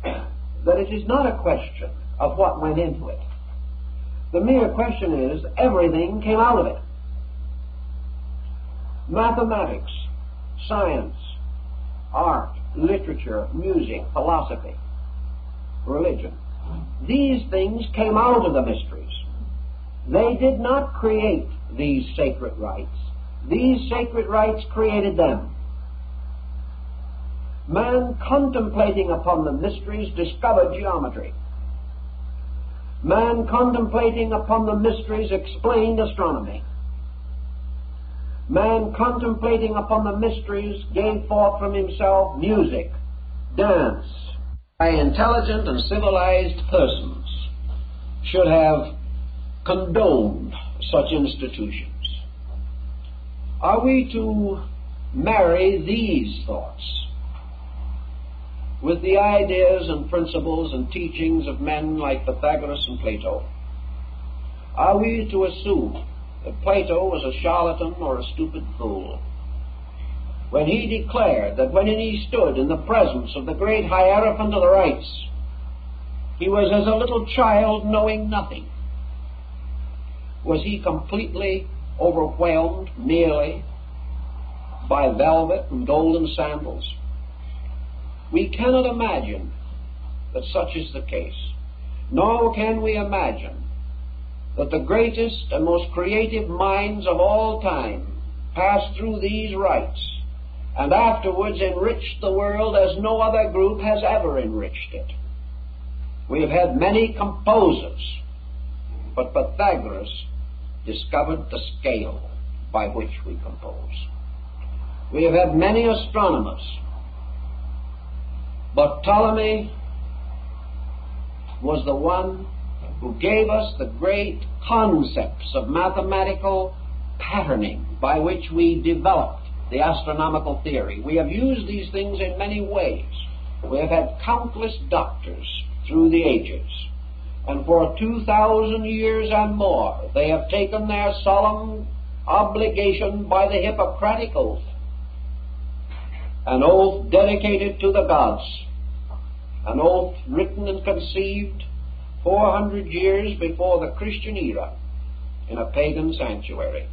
[SPEAKER 2] that it is not a question of what went into it. The mere question is, everything came out of it. Mathematics, science, art, literature, music, philosophy, religion. These things came out of the mysteries. They did not create these sacred rites. These sacred rites created them. Man, contemplating upon the mysteries, discovered geometry. Man, contemplating upon the mysteries, explained astronomy. Man, contemplating upon the mysteries, gave forth from himself music, dance. Intelligent and civilized persons should have condoned such institutions. Are we to marry these thoughts with the ideas and principles and teachings of men like Pythagoras and Plato? Are we to assume that Plato was a charlatan or a stupid fool when he declared that when he stood in the presence of the great Hierophant of the Rites, he was as a little child knowing nothing? Was he completely overwhelmed merely by velvet and golden sandals? We cannot imagine that such is the case, nor can we imagine that the greatest and most creative minds of all time passed through these rites and afterwards enriched the world as no other group has ever enriched it. We have had many composers, but Pythagoras discovered the scale by which we compose. We have had many astronomers, but Ptolemy was the one who gave us the great concepts of mathematical patterning by which we developed the astronomical theory. We have used these things in many ways. We have had countless doctors through the ages, and for 2,000 years and more they have taken their solemn obligation by the Hippocratic oath, an oath dedicated to the gods, an oath written and conceived 400 years before the Christian era in a pagan sanctuary.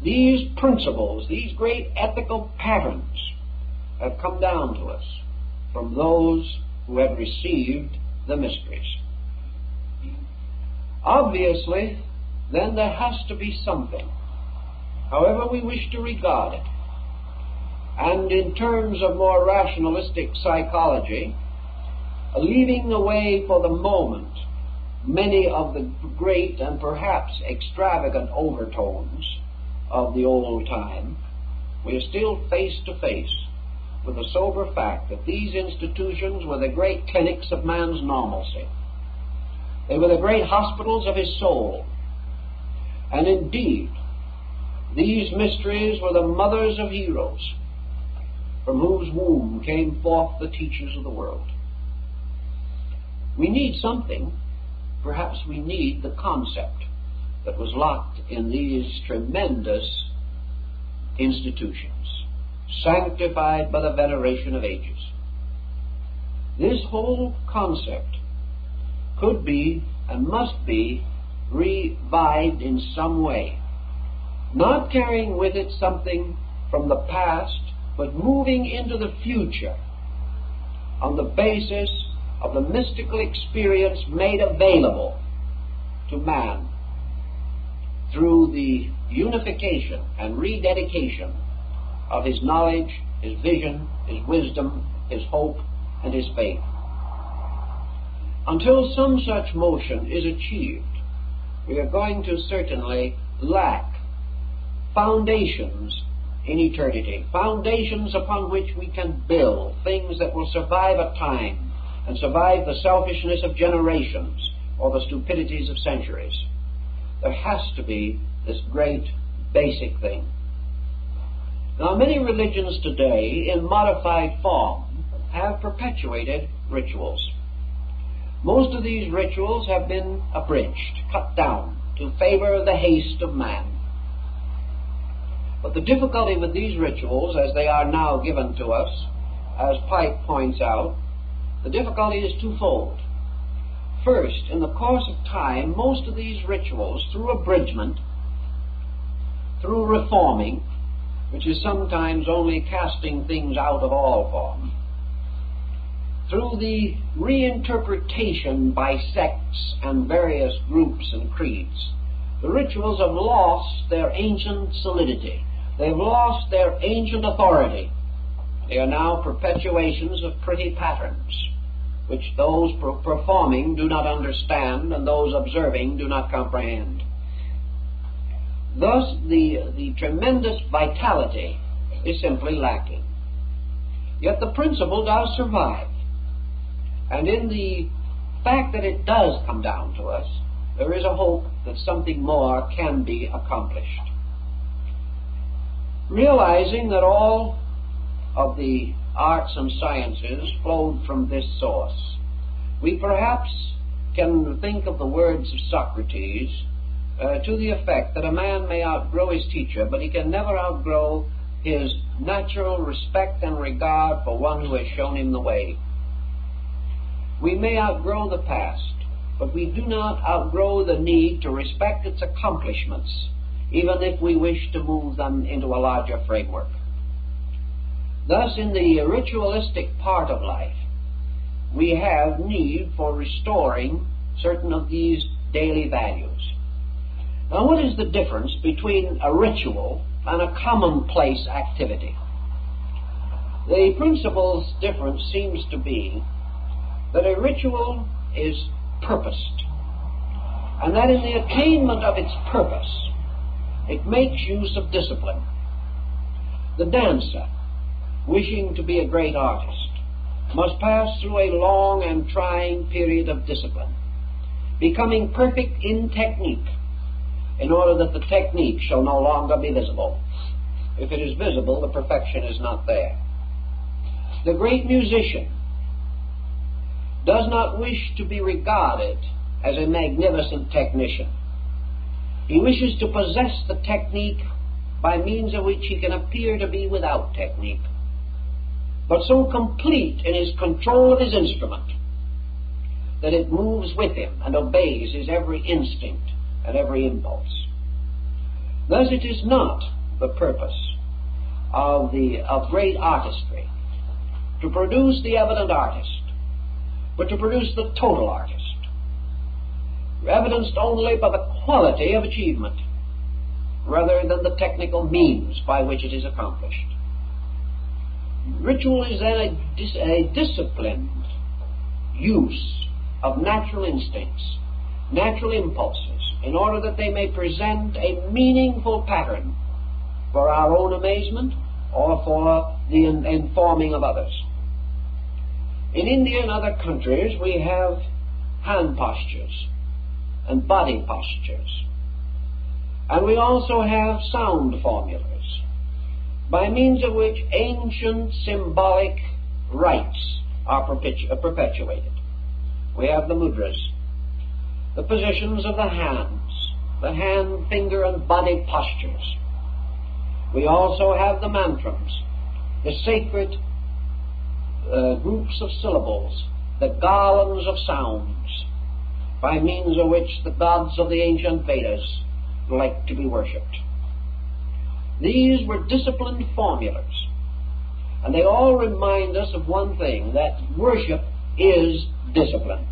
[SPEAKER 2] These principles, these great ethical patterns, have come down to us from those who had received the mysteries. Obviously, then there has to be something, however we wish to regard it. And in terms of more rationalistic psychology, leaving away for the moment many of the great and perhaps extravagant overtones of the old time, we are still face to face with the sober fact that these institutions were the great clinics of man's normalcy. They were the great hospitals of his soul. And indeed, these mysteries were the mothers of heroes, from whose womb came forth the teachers of the world. We need something. Perhaps we need the concept that was locked in these tremendous institutions, sanctified by the veneration of ages. This whole concept could be and must be revived in some way, not carrying with it something from the past, but moving into the future on the basis of the mystical experience made available to man through the unification and rededication of his knowledge, his vision, his wisdom, his hope, and his faith. Until some such motion is achieved, we are going to certainly lack foundations in eternity, foundations upon which we can build things that will survive a time and survive the selfishness of generations or the stupidities of centuries. There has to be this great basic thing. Now, many religions today, in modified form, have perpetuated rituals. Most of these rituals have been abridged, cut down, to favor the haste of man. But the difficulty with these rituals, as they are now given to us, as Pike points out, the difficulty is twofold. First, in the course of time, most of these rituals, through abridgment, through reforming, which is sometimes only casting things out of all form, through the reinterpretation by sects and various groups and creeds, the rituals have lost their ancient solidity. They've lost their ancient authority. They are now perpetuations of pretty patterns, which those performing do not understand and those observing do not comprehend. Thus, the tremendous vitality is simply lacking. Yet the principle does survive. And in the fact that it does come down to us, there is a hope that something more can be accomplished. Realizing that all of the arts and sciences flowed from this source, we perhaps can think of the words of Socrates to the effect that a man may outgrow his teacher, but he can never outgrow his natural respect and regard for one who has shown him the way. We may outgrow the past, but we do not outgrow the need to respect its accomplishments, even if we wish to move them into a larger framework. Thus, in the ritualistic part of life, we have need for restoring certain of these daily values. Now, what is the difference between a ritual and a commonplace activity? The principal difference seems to be that a ritual is purposed, and that in the attainment of its purpose, it makes use of discipline. The dancer, wishing to be a great artist, must pass through a long and trying period of discipline, becoming perfect in technique, in order that the technique shall no longer be visible. If it is visible, the perfection is not there. The great musician does not wish to be regarded as a magnificent technician. He wishes to possess the technique by means of which he can appear to be without technique, but so complete in his control of his instrument that it moves with him and obeys his every instinct and every impulse. Thus, it is not the purpose of great artistry to produce the evident artist, but to produce the total artist. evidenced only by the quality of achievement, rather than the technical means by which it is accomplished. Ritual is then a disciplined use of natural instincts, natural impulses, in order that they may present a meaningful pattern for our own amazement or for the informing of others. In India and other countries, we have hand postures and body postures. And we also have sound formulas, by means of which ancient symbolic rites are perpetuated. We have the mudras, the positions of the hands, the hand, finger, and body postures. We also have the mantras, the sacred groups of syllables, the garlands of sounds, by means of which the gods of the ancient Vedas like to be worshipped. These were disciplined formulas, and they all remind us of one thing, that worship is discipline,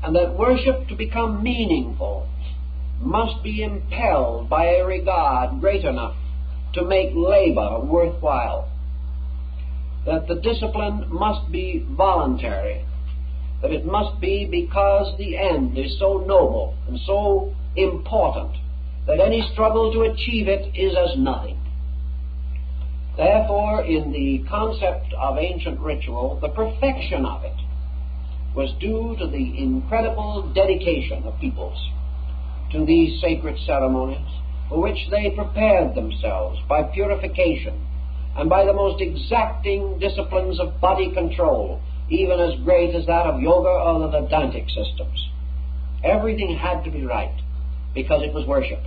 [SPEAKER 2] and that worship, to become meaningful, must be impelled by a regard great enough to make labor worthwhile, that the discipline must be voluntary, that it must be because the end is so noble and so important that any struggle to achieve it is as nothing. Therefore, in the concept of ancient ritual, the perfection of it was due to the incredible dedication of peoples to these sacred ceremonies, for which they prepared themselves by purification and by the most exacting disciplines of body control, even as great as that of yoga or the Vedantic systems. Everything had to be right, because it was worship,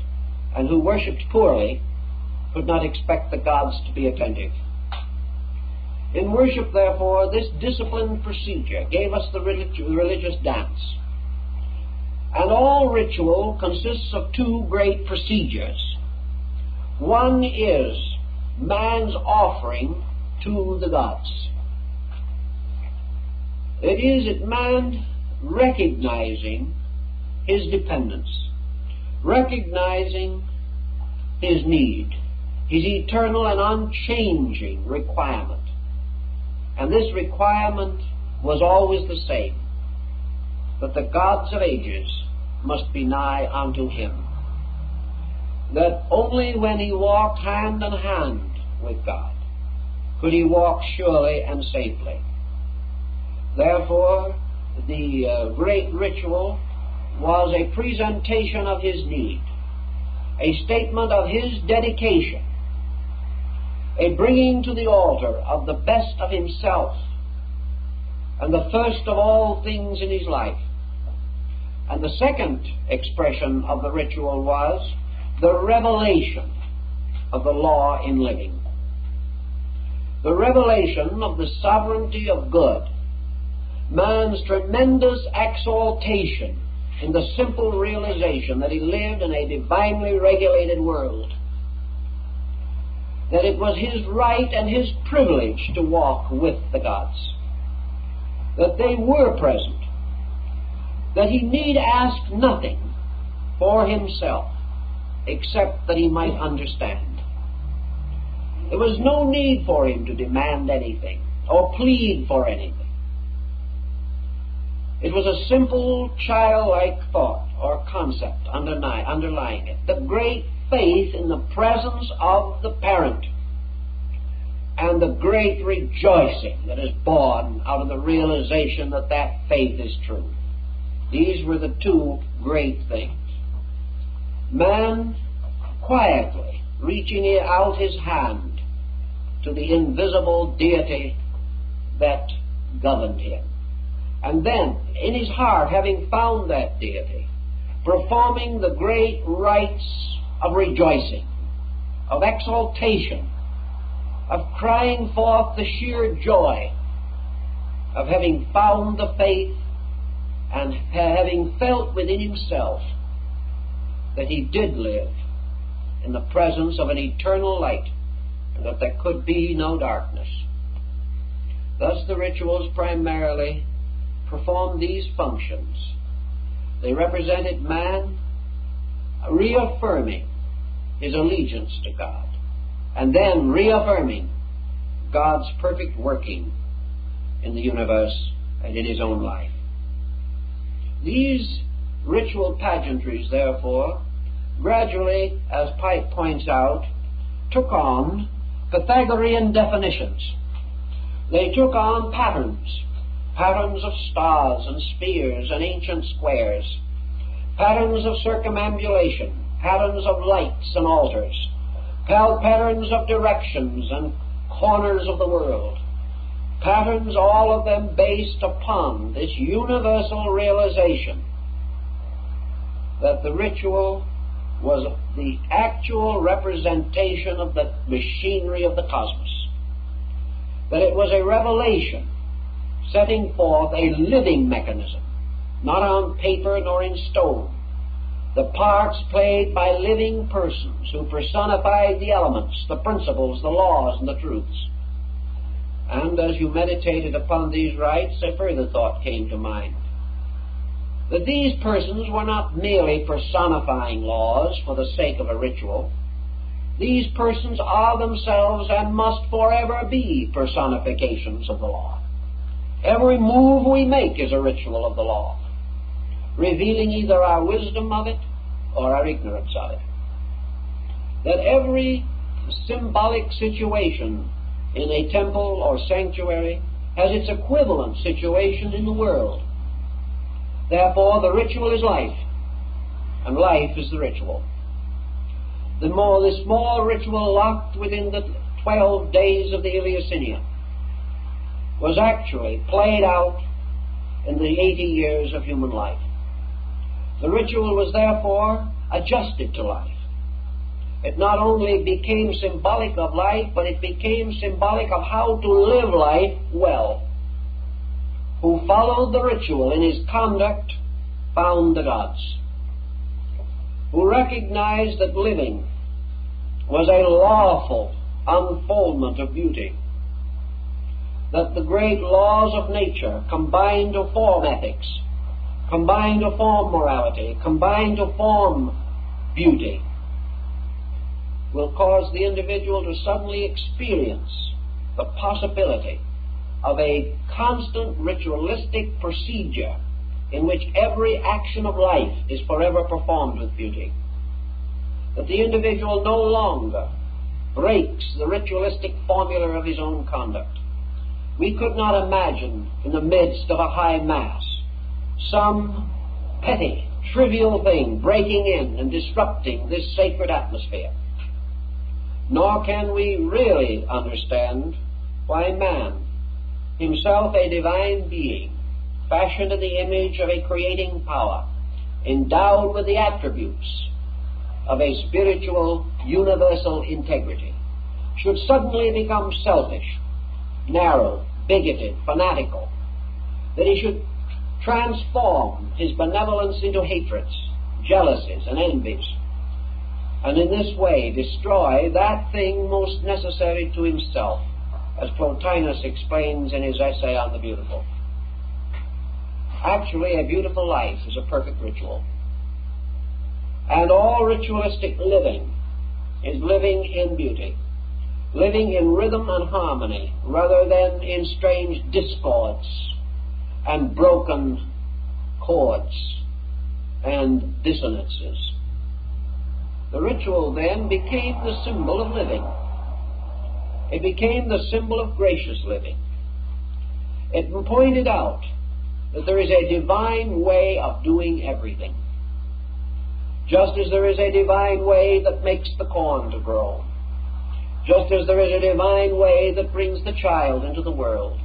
[SPEAKER 2] and who worshipped poorly could not expect the gods to be attentive. In worship, therefore, this disciplined procedure gave us the religious dance. And all ritual consists of two great procedures. One is man's offering to the gods. It is man recognizing his dependence, recognizing his need, his eternal and unchanging requirement. And this requirement was always the same, that the gods of ages must be nigh unto him. That only when he walked hand in hand with God could he walk surely and safely. Therefore, the great ritual was a presentation of his need, a statement of his dedication, a bringing to the altar of the best of himself and the first of all things in his life. And the second expression of the ritual was the revelation of the law in living, the revelation of the sovereignty of good, man's tremendous exaltation in the simple realization that he lived in a divinely regulated world, that it was his right and his privilege to walk with the gods, that they were present, that he need ask nothing for himself except that he might understand. There was no need for him to demand anything or plead for anything. It was a simple childlike thought or concept underlying it, the great faith in the presence of the parent, and the great rejoicing that is born out of the realization that that faith is true. These were the two great things. Man quietly reaching out his hand to the invisible deity that governed him, and then in his heart, having found that deity, performing the great rites of rejoicing, of exaltation, of crying forth the sheer joy of having found the faith and having felt within himself that he did live in the presence of an eternal light and that there could be no darkness. Thus the rituals primarily perform these functions They represented man reaffirming his allegiance to God, and then reaffirming God's perfect working in the universe and in his own life. These ritual pageantries, therefore, gradually, as Pike points out, took on Pythagorean definitions. They took on patterns of stars and spears and ancient squares, patterns of circumambulation, patterns of lights and altars, patterns of directions and corners of the world, patterns, all of them based upon this universal realization that the ritual was the actual representation of the machinery of the cosmos, that it was a revelation setting forth a living mechanism, not on paper nor in stone, the parts played by living persons who personified the elements, the principles, the laws, and the truths. And as you meditated upon these rites, a further thought came to mind, that these persons were not merely personifying laws for the sake of a ritual. These persons are themselves and must forever be personifications of the law. Every move we make is a ritual of the law, revealing either our wisdom of it or our ignorance of it. That every symbolic situation in a temple or sanctuary has its equivalent situation in the world. Therefore, the ritual is life, and life is the ritual. The small ritual locked within the 12 days of the Eleusinian was actually played out in the 80 years of human life. The ritual was therefore adjusted to life. It not only became symbolic of life, but it became symbolic of how to live life well. Who followed the ritual in his conduct found the gods. Who recognized that living was a lawful unfoldment of beauty, that the great laws of nature combined to form ethics, combined to form morality, combined to form beauty, will cause the individual to suddenly experience the possibility of a constant ritualistic procedure in which every action of life is forever performed with beauty. That the individual no longer breaks the ritualistic formula of his own conduct. We could not imagine in the midst of a high mass some petty, trivial thing breaking in and disrupting this sacred atmosphere. Nor can we really understand why man, himself a divine being, fashioned in the image of a creating power, endowed with the attributes of a spiritual, universal integrity, should suddenly become selfish, narrow, bigoted, fanatical, that he should transform his benevolence into hatreds, jealousies, and envies, and in this way destroy that thing most necessary to himself, as Plotinus explains in his essay on the beautiful. Actually, a beautiful life is a perfect ritual. And all ritualistic living is living in beauty, living in rhythm and harmony, rather than in strange discords and broken chords and dissonances. The ritual then became the symbol of living. It became the symbol of gracious living. It pointed out that there is a divine way of doing everything. Just as there is a divine way that makes the corn to grow. Just as there is a divine way that brings the child into the world.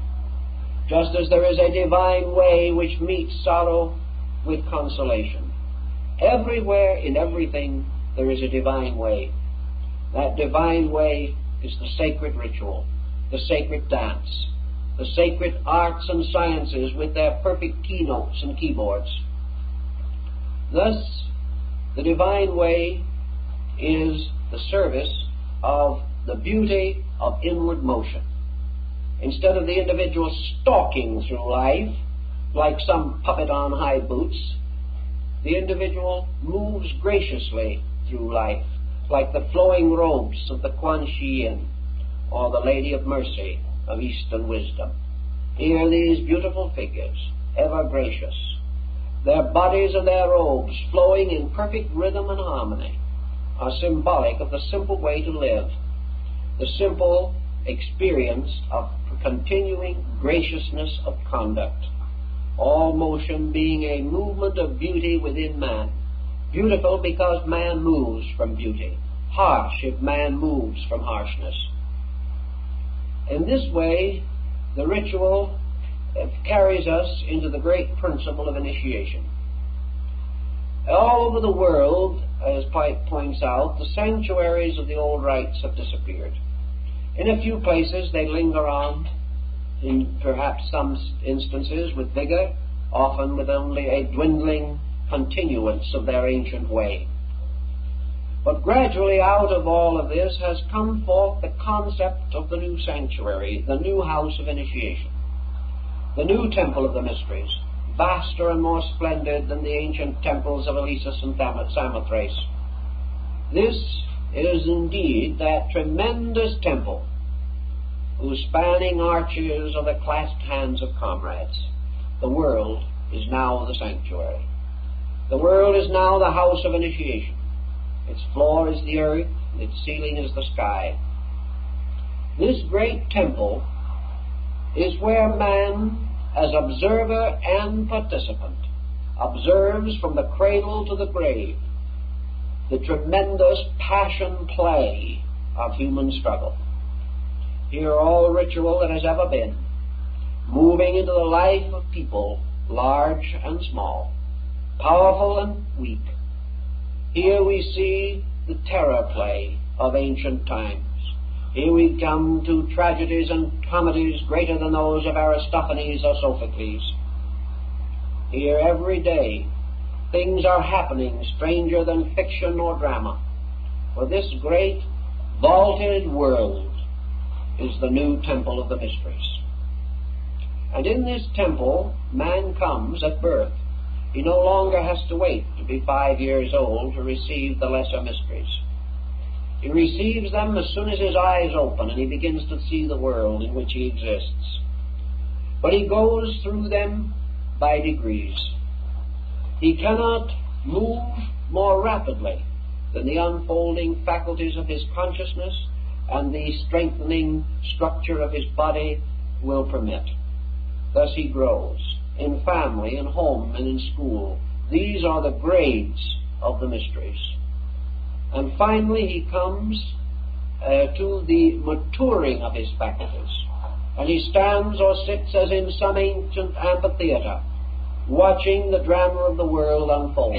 [SPEAKER 2] Just as there is a divine way which meets sorrow with consolation. Everywhere in everything there is a divine way. That divine way is the sacred ritual, the sacred dance, the sacred arts and sciences with their perfect keynotes and keyboards. Thus, the divine way is the service of the beauty of inward motion. Instead of the individual stalking through life like some puppet on high boots, the individual moves graciously through life, like the flowing robes of the Kuan Yin or the Lady of Mercy of Eastern wisdom. Here these beautiful figures, ever gracious, their bodies and their robes flowing in perfect rhythm and harmony, are symbolic of the simple way to live, the simple experience of continuing graciousness of conduct, all motion being a movement of beauty within man, beautiful because man moves from beauty, harsh if man moves from harshness. In this way, the ritual carries us into the great principle of initiation. All over the world, as Pike points out, the sanctuaries of the old rites have disappeared. In a few places they linger on, in perhaps some instances with vigor, often with only a dwindling continuance of their ancient way. But gradually out of all of this has come forth the concept of the new sanctuary, the new house of initiation, the new temple of the mysteries, vaster and more splendid than the ancient temples of Eleusis and Samothrace. This is indeed that tremendous temple whose spanning arches are the clasped hands of comrades. The world is now the sanctuary. The world is now the house of initiation. Its floor is the earth, and its ceiling is the sky. This great temple is where man, as observer and participant, observes from the cradle to the grave the tremendous passion play of human struggle. Here all ritual that has ever been, moving into the life of people, large and small, powerful and weak. Here we see the terror play of ancient times. Here we come to tragedies and comedies greater than those of Aristophanes or Sophocles. Here every day things are happening stranger than fiction or drama. For this great vaulted world is the new temple of the mysteries. And in this temple man comes at birth. He no longer has to wait to be 5 years old to receive the lesser mysteries. He receives them as soon as his eyes open and he begins to see the world in which he exists. But he goes through them by degrees. He cannot move more rapidly than the unfolding faculties of his consciousness and the strengthening structure of his body will permit. Thus he grows in family, in home, and in school. These are the grades of the mysteries. And finally he comes to the maturing of his faculties. And he stands or sits as in some ancient amphitheater, watching the drama of the world unfold.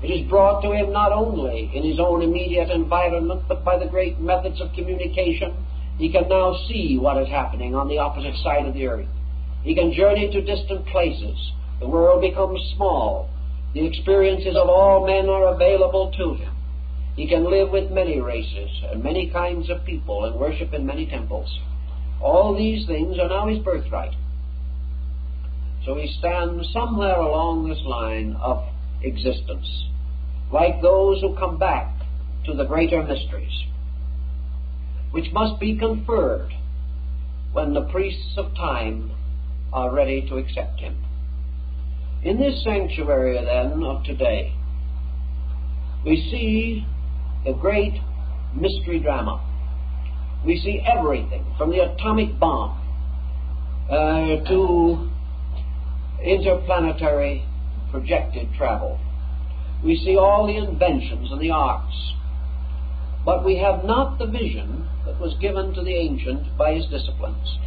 [SPEAKER 2] It is brought to him not only in his own immediate environment, but by the great methods of communication. He can now see what is happening on the opposite side of the earth. He can journey to distant places. The world becomes small. The experiences of all men are available to him. He can live with many races and many kinds of people and worship in many temples. All these things are now his birthright. So he stands somewhere along this line of existence, like those who come back to the greater mysteries, which must be conferred when the priests of time are ready to accept him. In this sanctuary, then, of today, we see the great mystery drama. We see everything from the atomic bomb to interplanetary projected travel. We see all the inventions and the arts. But we have not the vision that was given to the ancient by his disciplines.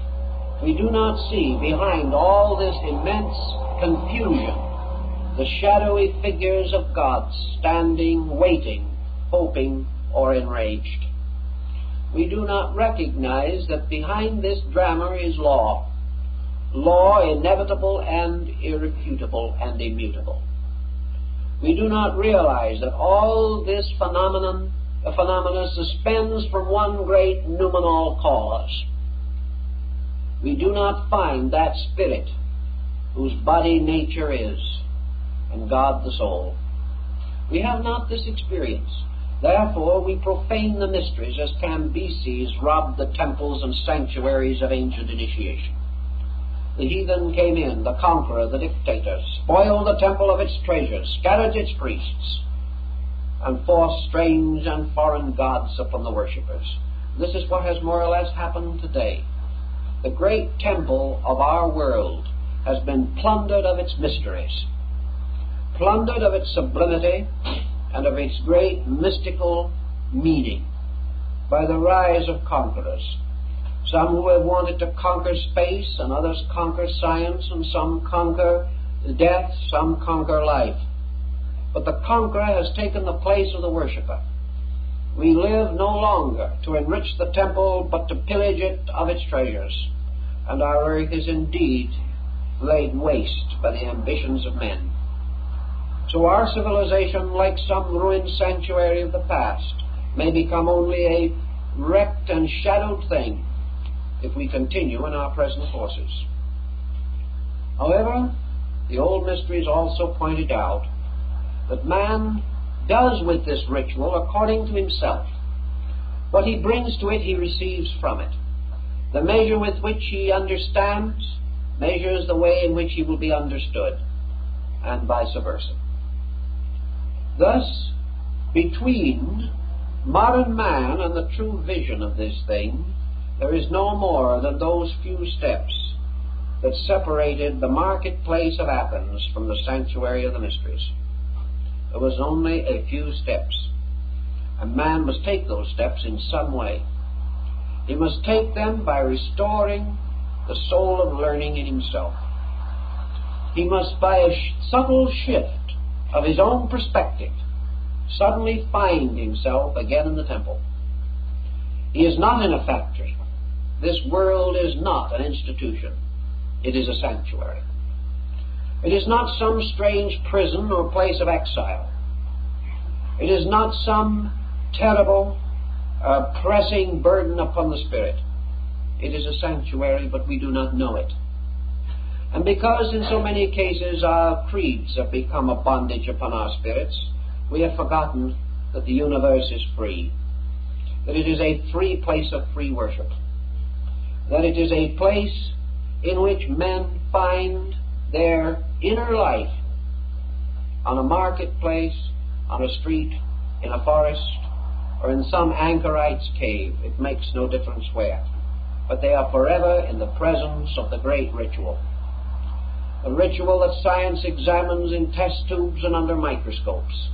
[SPEAKER 2] We do not see behind all this immense confusion the shadowy figures of gods standing, waiting, hoping, or enraged. We do not recognize that behind this drama is law. Law inevitable and irrefutable and immutable. We do not realize that all this phenomena suspends from one great noumenal cause. We do not find that spirit whose body nature is, and God the soul. We have not this experience. Therefore, we profane the mysteries as Cambyses robbed the temples and sanctuaries of ancient initiation. The heathen came in, the conqueror, the dictator, spoiled the temple of its treasures, scattered its priests, and forced strange and foreign gods upon the worshippers. This is what has more or less happened today. The great temple of our world has been plundered of its mysteries, plundered of its sublimity and of its great mystical meaning by the rise of conquerors. Some who have wanted to conquer space, and others conquer science, and some conquer death, some conquer life. But the conqueror has taken the place of the worshipper. We live no longer to enrich the temple, but to pillage it of its treasures. And our earth is indeed laid waste by the ambitions of men. So our civilization, like some ruined sanctuary of the past, may become only a wrecked and shadowed thing if we continue in our present courses. However, the old mysteries also pointed out that man does with this ritual according to himself. What he brings to it, he receives from it. The measure with which he understands measures the way in which he will be understood, and vice versa. Thus, between modern man and the true vision of this thing, there is no more than those few steps that separated the marketplace of Athens from the sanctuary of the mysteries. There was only a few steps, and man must take those steps in some way. He must take them by restoring the soul of learning in himself. He must, by a subtle shift of his own perspective, suddenly find himself again in the temple. He is not in a factory. This world is not an institution. It is a sanctuary. It is not some strange prison or place of exile. It is not some terrible, pressing burden upon the spirit. It is a sanctuary, but we do not know it. And because in so many cases our creeds have become a bondage upon our spirits, we have forgotten that the universe is free, that it is a free place of free worship, that it is a place in which men find their inner life on a marketplace, on a street, in a forest, or in some anchorite's cave. It makes no difference where. But they are forever in the presence of the great ritual. The ritual that science examines in test tubes and under microscopes.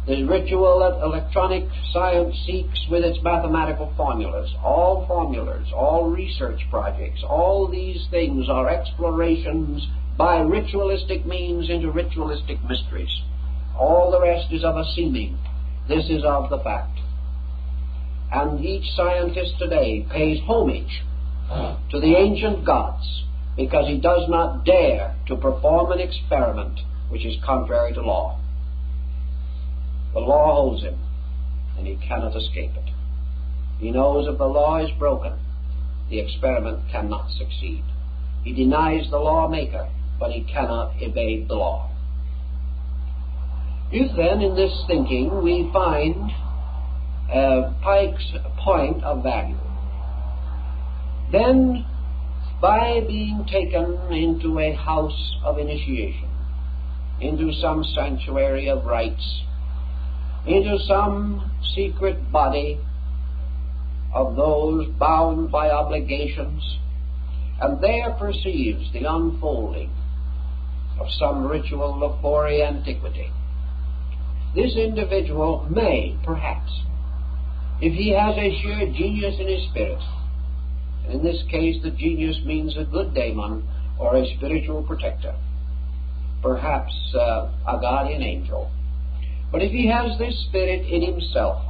[SPEAKER 2] The ritual that electronic science seeks with its mathematical formulas. All research projects, all these things are explorations by ritualistic means into ritualistic mysteries. All the rest is of a seeming. This is of the fact. And each scientist today pays homage to the ancient gods because he does not dare to perform an experiment which is contrary to law. The law holds him, and he cannot escape it. He knows if the law is broken, the experiment cannot succeed. He denies the lawmaker, but he cannot evade the law. If then in this thinking we find Pike's point of value, then by being taken into a house of initiation, into some sanctuary of rites, into some secret body of those bound by obligations, and there perceives the unfolding of some ritual of hoary antiquity, this individual may, perhaps, if he has a sheer genius in his spirit, and in this case the genius means a good daemon or a spiritual protector, perhaps a guardian angel, but if he has this spirit in himself,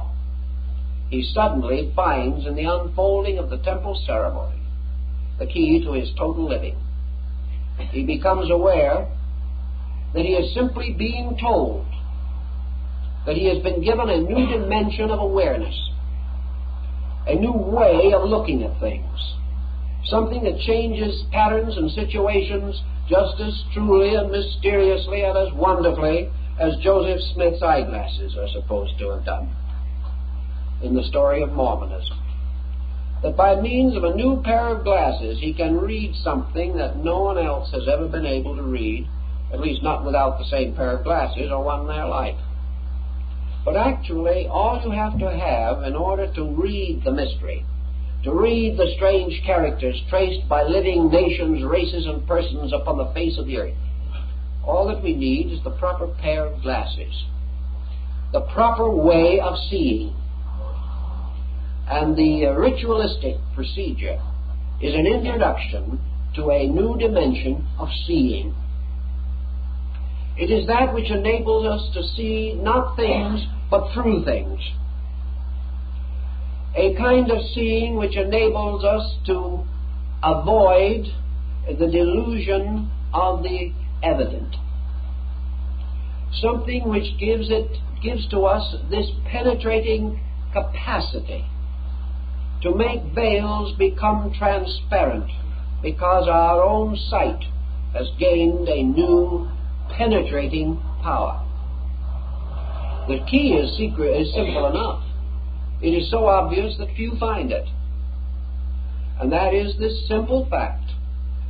[SPEAKER 2] he suddenly finds in the unfolding of the temple ceremony the key to his total living. He becomes aware that he is simply being told that he has been given a new dimension of awareness, a new way of looking at things, something that changes patterns and situations just as truly and mysteriously and as wonderfully as Joseph Smith's eyeglasses are supposed to have done in the story of Mormonism. That by means of a new pair of glasses he can read something that no one else has ever been able to read, at least not without the same pair of glasses or one their like. But actually, all you have to have in order to read the mystery, to read the strange characters traced by living nations, races, and persons upon the face of the earth, all that we need is the proper pair of glasses, the proper way of seeing. And the ritualistic procedure is an introduction to a new dimension of seeing. It is that which enables us to see not things, but through things. A kind of seeing which enables us to avoid the delusion of the evident. Something which gives to us this penetrating capacity to make veils become transparent, because our own sight has gained a new penetrating power. The key is simple enough. It is so obvious that few find it. And that is this simple fact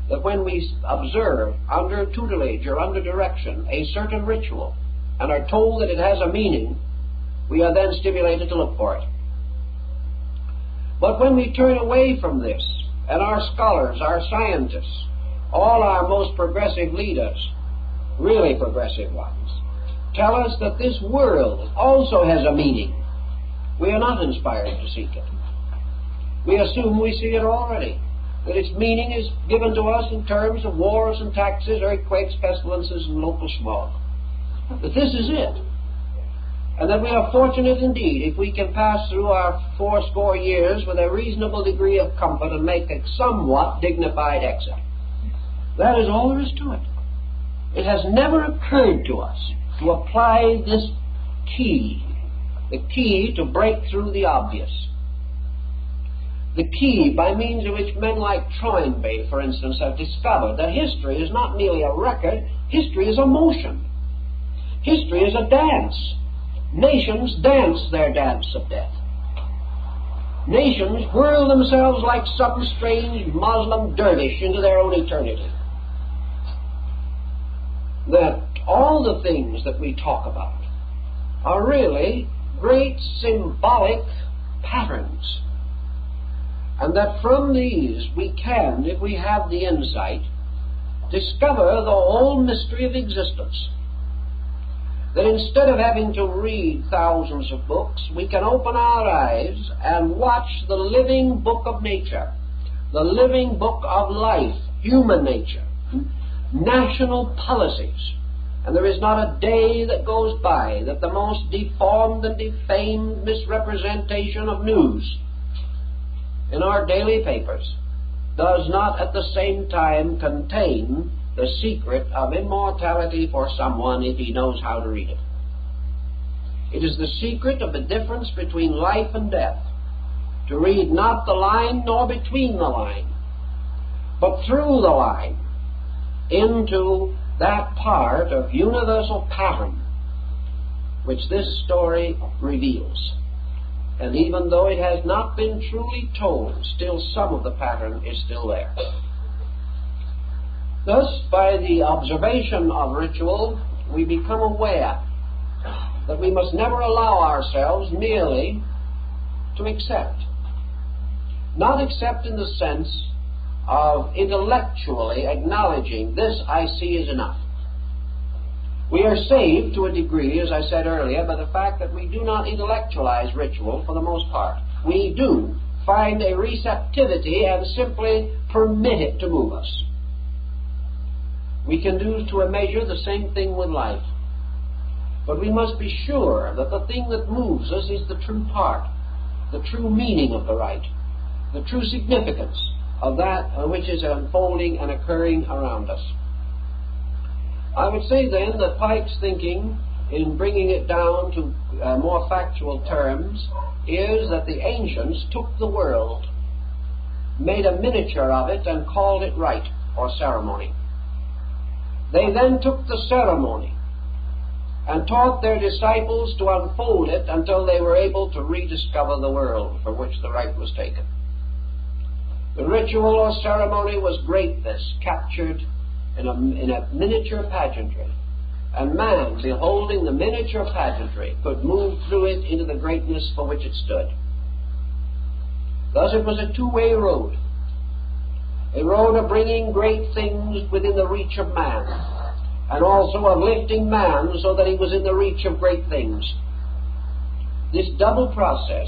[SPEAKER 2] that when we observe under tutelage or under direction a certain ritual and are told that it has a meaning, we are then stimulated to look for it. But when we turn away from this, and our scholars, our scientists, all our most progressive leaders, really progressive ones, tell us that this world also has a meaning, we are not inspired to seek it. We assume we see it already, that its meaning is given to us in terms of wars and taxes, earthquakes, pestilences, and local smog. That this is it. And that we are fortunate indeed if we can pass through our 80 years with a reasonable degree of comfort and make a somewhat dignified exit. That is all there is to it. It has never occurred to us to apply this key, the key to break through the obvious, the key by means of which men like Toynbee, for instance, have discovered that history is not merely a record, history is a motion. History is a dance. Nations dance their dance of death. Nations whirl themselves like some strange Muslim dervish into their own eternity. That all the things that we talk about are really great symbolic patterns, and that from these we can, if we have the insight, discover the whole mystery of existence. That instead of having to read thousands of books, we can open our eyes and watch the living book of nature, the living book of life, human nature, national policies. And there is not a day that goes by that the most deformed and defamed misrepresentation of news in our daily papers does not at the same time contain the secret of immortality for someone if he knows how to read it. It is the secret of the difference between life and death, to read not the line nor between the line, but through the line into that part of universal pattern which this story reveals. And even though it has not been truly told, still some of the pattern is still there. Thus, by the observation of ritual, we become aware that we must never allow ourselves merely to accept. Not accept in the sense of intellectually acknowledging, this I see is enough. We are saved to a degree, as I said earlier, by the fact that we do not intellectualize ritual for the most part. We do find a receptivity and simply permit it to move us. We can do to a measure the same thing with life. But we must be sure that the thing that moves us is the true part, the true meaning of the rite, the true significance of that which is unfolding and occurring around us. I would say then that Pike's thinking, in bringing it down to more factual terms, is that the ancients took the world, made a miniature of it, and called it rite or ceremony. They then took the ceremony and taught their disciples to unfold it until they were able to rediscover the world for which the rite was taken. The ritual or ceremony was greatness captured in a miniature pageantry, and man, beholding the miniature pageantry, could move through it into the greatness for which it stood. Thus it was a two-way road, a road of bringing great things within the reach of man, and also of lifting man so that he was in the reach of great things. This double process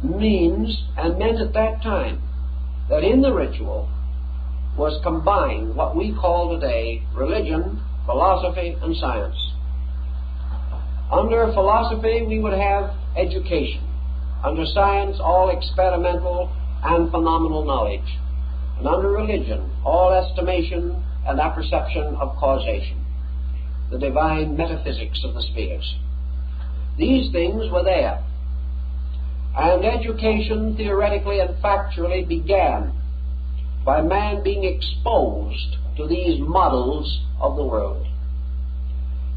[SPEAKER 2] means, and meant at that time, that in the ritual was combined what we call today religion, philosophy, and science. Under philosophy we would have education. Under science, all experimental and phenomenal knowledge. And under religion, all estimation and apperception of causation, the divine metaphysics of the spheres. These things were there. And education, theoretically and factually, began by man being exposed to these models of the world.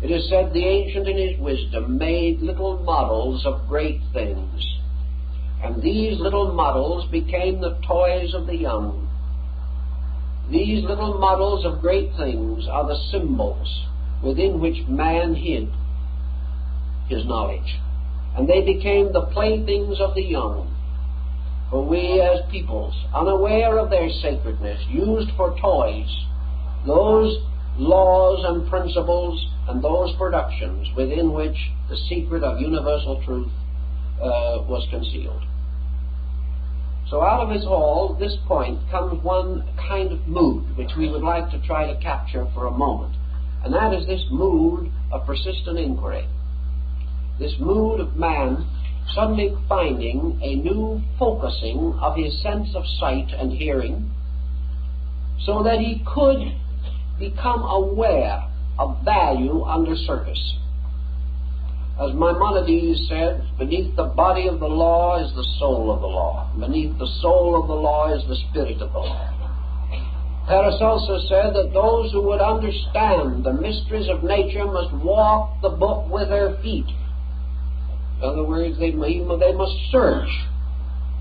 [SPEAKER 2] It is said the ancient in his wisdom made little models of great things, and these little models became the toys of the young. These little models of great things are the symbols within which man hid his knowledge, and they became the playthings of the young. For we as peoples, unaware of their sacredness, used for toys those laws and principles and those productions within which the secret of universal truth was concealed. So out of this point comes one kind of mood which we would like to try to capture for a moment, and that is this mood of persistent inquiry, this mood of man suddenly finding a new focusing of his sense of sight and hearing so that he could become aware of value under surface. As Maimonides said, beneath the body of the law is the soul of the law. Beneath the soul of the law is the spirit of the law. Paracelsus said that those who would understand the mysteries of nature must walk the book with their feet. In other words, they must search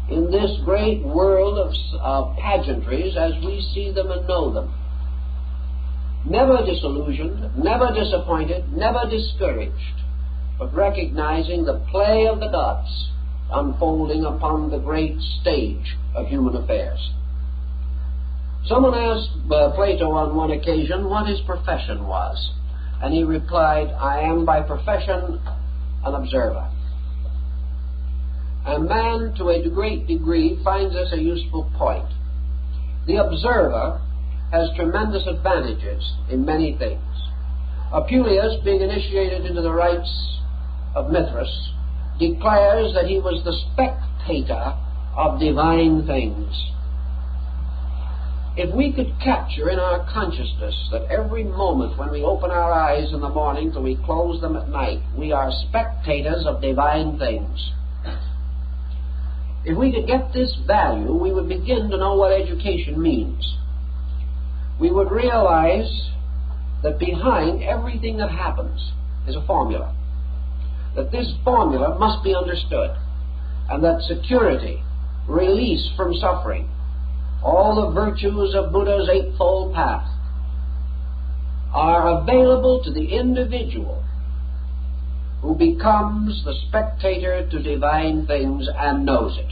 [SPEAKER 2] in this great world of pageantries as we see them and know them. Never disillusioned, never disappointed, never discouraged, but recognizing the play of the gods unfolding upon the great stage of human affairs. Someone asked Plato on one occasion what his profession was, and he replied, "I am by profession an observer." And man, to a great degree, finds this a useful point. The observer has tremendous advantages in many things. Apuleius, being initiated into the rites of Mithras, declares that he was the spectator of divine things. If we could capture in our consciousness that every moment when we open our eyes in the morning till we close them at night, we are spectators of divine things. If we could get this value, we would begin to know what education means. We would realize that behind everything that happens is a formula, that this formula must be understood, and that security, release from suffering, all the virtues of Buddha's Eightfold Path are available to the individual who becomes the spectator to divine things and knows it.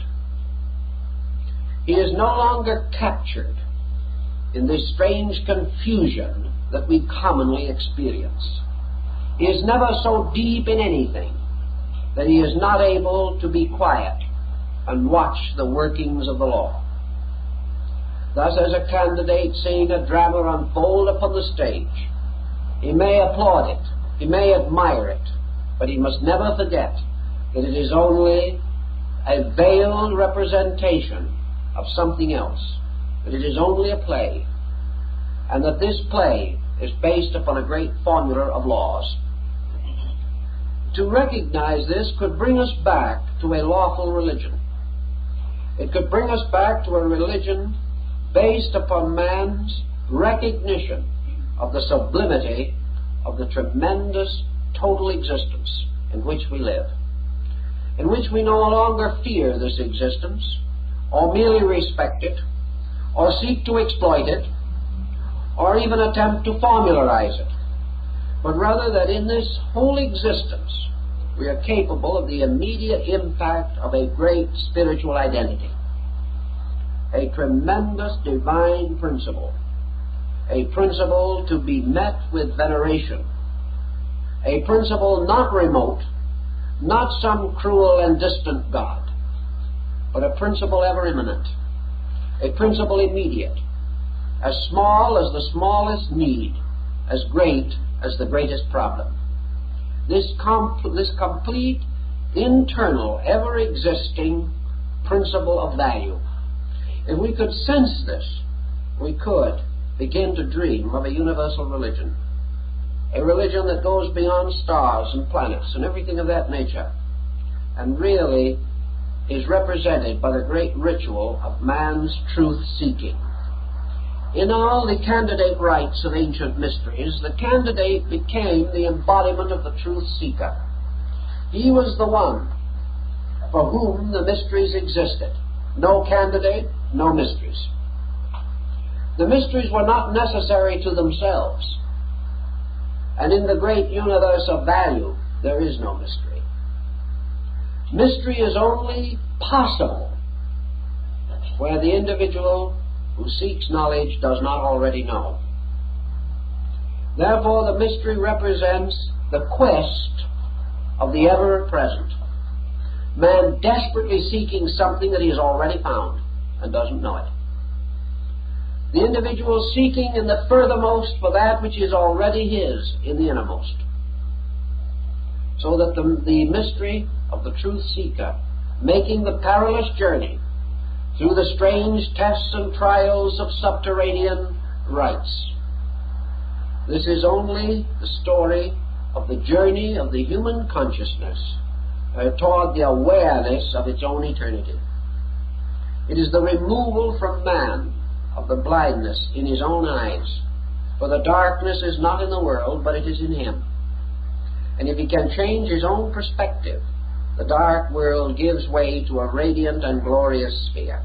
[SPEAKER 2] He is no longer captured in this strange confusion that we commonly experience. He is never so deep in anything that he is not able to be quiet and watch the workings of the law. Thus, as a candidate seeing a drama unfold upon the stage, he may applaud it, he may admire it, but he must never forget that it is only a veiled representation of something else, that it is only a play, and that this play is based upon a great formula of laws. To recognize this could bring us back to a lawful religion. It could bring us back to a religion based upon man's recognition of the sublimity of the tremendous total existence in which we live, in which we no longer fear this existence, or merely respect it, or seek to exploit it, or even attempt to formularize it, but rather that in this whole existence we are capable of the immediate impact of a great spiritual identity, a tremendous divine principle, a principle to be met with veneration, a principle not remote, not some cruel and distant God, but a principle ever imminent, a principle immediate, as small as the smallest need, as great as the greatest problem. This complete, internal, ever-existing principle of value. If we could sense this, we could begin to dream of a universal religion, a religion that goes beyond stars and planets and everything of that nature, and really is represented by the great ritual of man's truth-seeking. In all the candidate rites of ancient mysteries, the candidate became the embodiment of the truth-seeker. He was the one for whom the mysteries existed. No candidate, no mysteries. The mysteries were not necessary to themselves. And in the great universe of value, there is no mystery. Mystery is only possible where the individual who seeks knowledge does not already know. Therefore, the mystery represents the quest of the ever-present. Man desperately seeking something that he has already found and doesn't know it. The individual seeking in the furthermost for that which is already his in the innermost. So that the mystery of the truth seeker, making the perilous journey through the strange tests and trials of subterranean rites. This is only the story of the journey of the human consciousness toward the awareness of its own eternity. It is the removal from man of the blindness in his own eyes, for the darkness is not in the world, but it is in him. And if he can change his own perspective, the dark world gives way to a radiant and glorious sphere.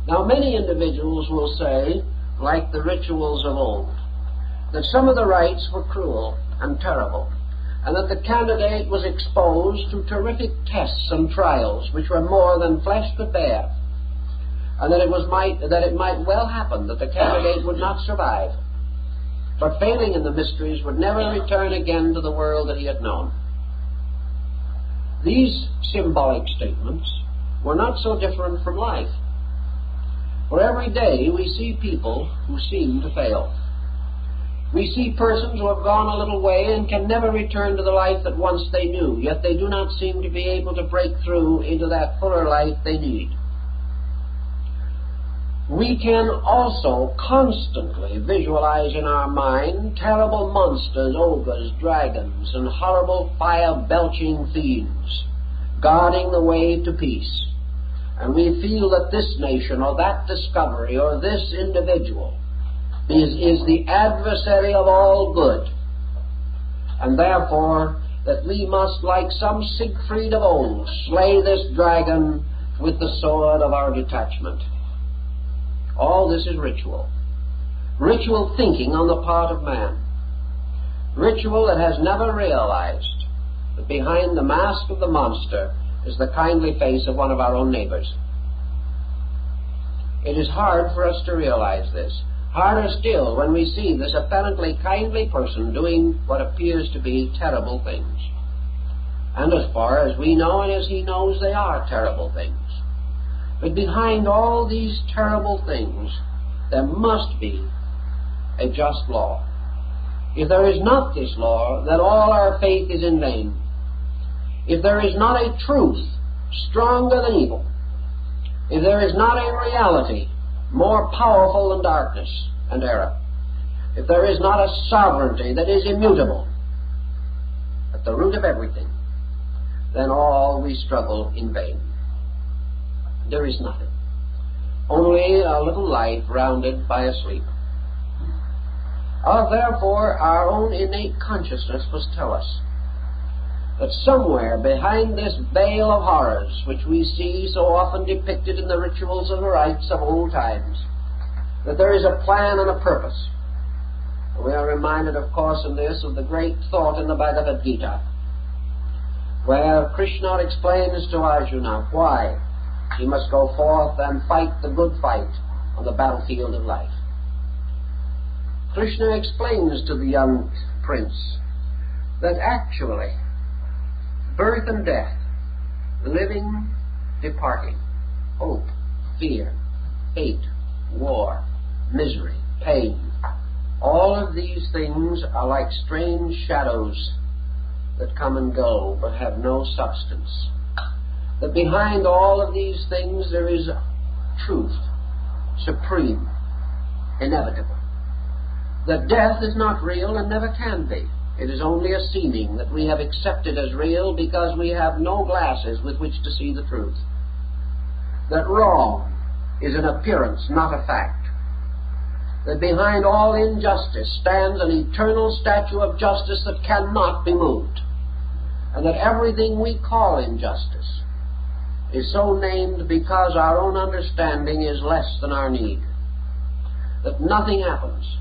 [SPEAKER 2] Now, many individuals will say, like the rituals of old, that some of the rites were cruel and terrible, and that the candidate was exposed to terrific tests and trials which were more than flesh could bear, and that it might well happen that the candidate would not survive, but failing in the mysteries would never return again to the world that he had known. These symbolic statements were not so different from life. For every day we see people who seem to fail. We see persons who have gone a little way and can never return to the life that once they knew, yet they do not seem to be able to break through into that fuller life they need. We can also constantly visualize in our mind terrible monsters, ogres, dragons, and horrible fire-belching fiends guarding the way to peace. And we feel that this nation or that discovery or this individual is the adversary of all good, and therefore that we must, like some Siegfried of old, slay this dragon with the sword of our detachment. All this is ritual. Ritual thinking on the part of man. Ritual that has never realized that behind the mask of the monster is the kindly face of one of our own neighbors. It is hard for us to realize this. Harder still when we see this apparently kindly person doing what appears to be terrible things. And as far as we know and as he knows, they are terrible things. But behind all these terrible things, there must be a just law. If there is not this law, then all our faith is in vain. If there is not a truth stronger than evil, if there is not a reality more powerful than darkness and error, if there is not a sovereignty that is immutable at the root of everything, then all we struggle in vain. There is nothing. Only a little life rounded by a sleep. Therefore, our own innate consciousness must tell us that somewhere behind this veil of horrors which we see so often depicted in the rituals and the rites of old times, that there is a plan and a purpose. We are reminded, of course, in this of the great thought in the Bhagavad Gita, where Krishna explains to Arjuna why he must go forth and fight the good fight on the battlefield of life. Krishna explains to the young prince that actually birth and death, living, departing, hope, fear, hate, war, misery, pain, all of these things are like strange shadows that come and go but have no substance. That behind all of these things there is truth, supreme, inevitable. That death is not real and never can be. It is only a seeming that we have accepted as real because we have no glasses with which to see the truth. That wrong is an appearance, not a fact. That behind all injustice stands an eternal statue of justice that cannot be moved. And that everything we call injustice is so named because our own understanding is less than our need. That nothing happens,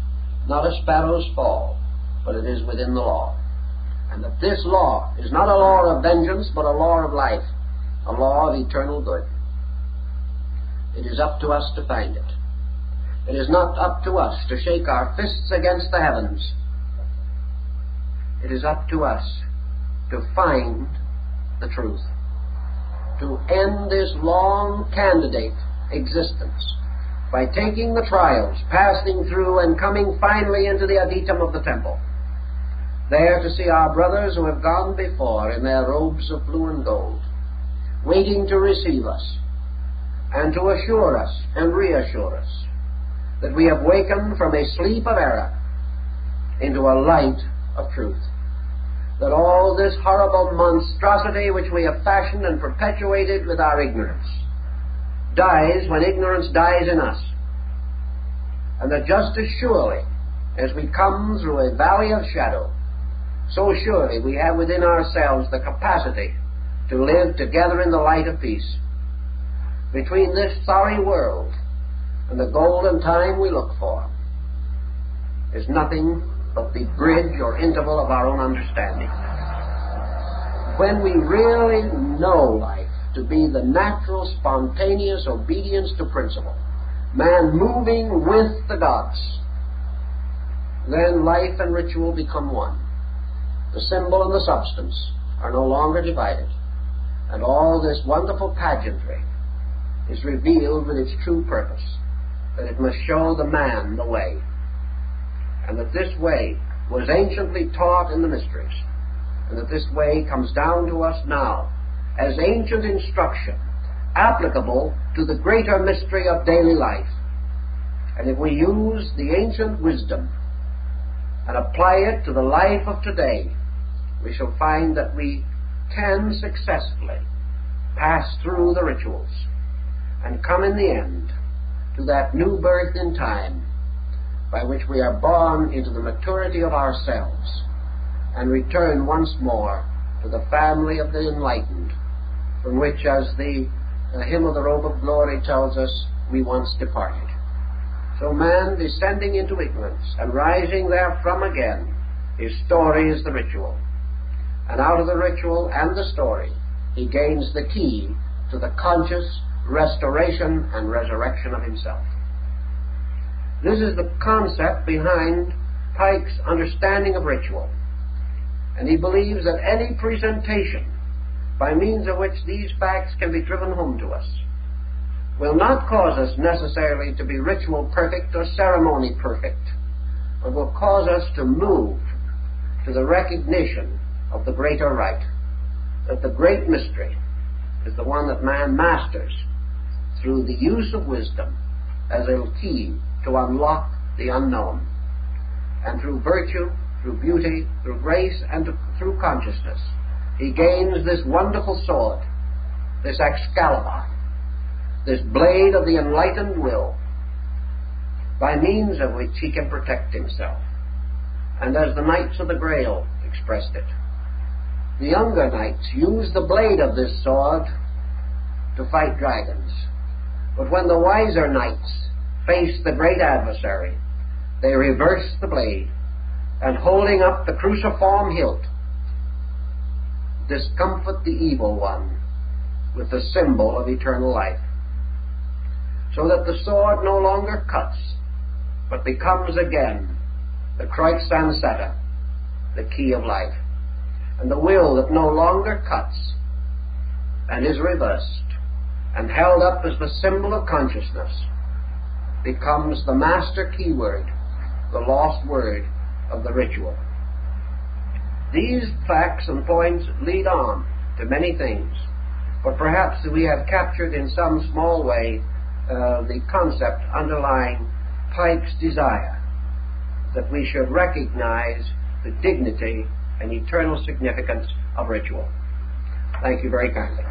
[SPEAKER 2] not a sparrow's fall, but it is within the law. And that this law is not a law of vengeance, but a law of life, a law of eternal good. It is up to us to find it. It is not up to us to shake our fists against the heavens. It is up to us to find the truth, to end this long candidate existence by taking the trials, passing through, and coming finally into the adytum of the temple, there to see our brothers who have gone before in their robes of blue and gold, waiting to receive us and to assure us and reassure us that we have wakened from a sleep of error into a light of truth. That all this horrible monstrosity which we have fashioned and perpetuated with our ignorance dies when ignorance dies in us. And that just as surely as we come through a valley of shadow, so surely we have within ourselves the capacity to live together in the light of peace. Between this sorry world and the golden time we look for is nothing but the bridge or interval of our own understanding. When we really know life to be the natural, spontaneous obedience to principle, man moving with the gods, then life and ritual become one. The symbol and the substance are no longer divided, and all this wonderful pageantry is revealed with its true purpose, that it must show the man the way, and that this way was anciently taught in the mysteries, and that this way comes down to us now as ancient instruction applicable to the greater mystery of daily life. And if we use the ancient wisdom and apply it to the life of today, we shall find that we can successfully pass through the rituals and come in the end to that new birth in time by which we are born into the maturity of ourselves and return once more to the family of the enlightened, from which, as the hymn of the robe of glory tells us, we once departed. So man, descending into ignorance and rising therefrom again, his story is the ritual. And out of the ritual and the story, he gains the key to the conscious restoration and resurrection of himself. This is the concept behind Pike's understanding of ritual. And he believes that any presentation by means of which these facts can be driven home to us will not cause us necessarily to be ritual perfect or ceremony perfect, but will cause us to move to the recognition of the greater right, that the great mystery is the one that man masters through the use of wisdom as a key to unlock the unknown, and through virtue, through beauty, through grace, and through consciousness, he gains this wonderful sword, this Excalibur, this blade of the enlightened will, by means of which he can protect himself. and as the Knights of the Grail expressed it. The younger knights used the blade of this sword to fight dragons, but when the wiser knights faced the great adversary, they reversed the blade, and holding up the cruciform hilt, discomfit the evil one with the symbol of eternal life, so that the sword no longer cuts, but becomes again the Kreuz Ansata, the key of life, and the will that no longer cuts and is reversed and held up as the symbol of consciousness becomes the master keyword, the lost word of the ritual. These facts and points lead on to many things, but perhaps we have captured in some small way the concept underlying Pike's desire that we should recognize the dignity and eternal significance of ritual. Thank you very kindly.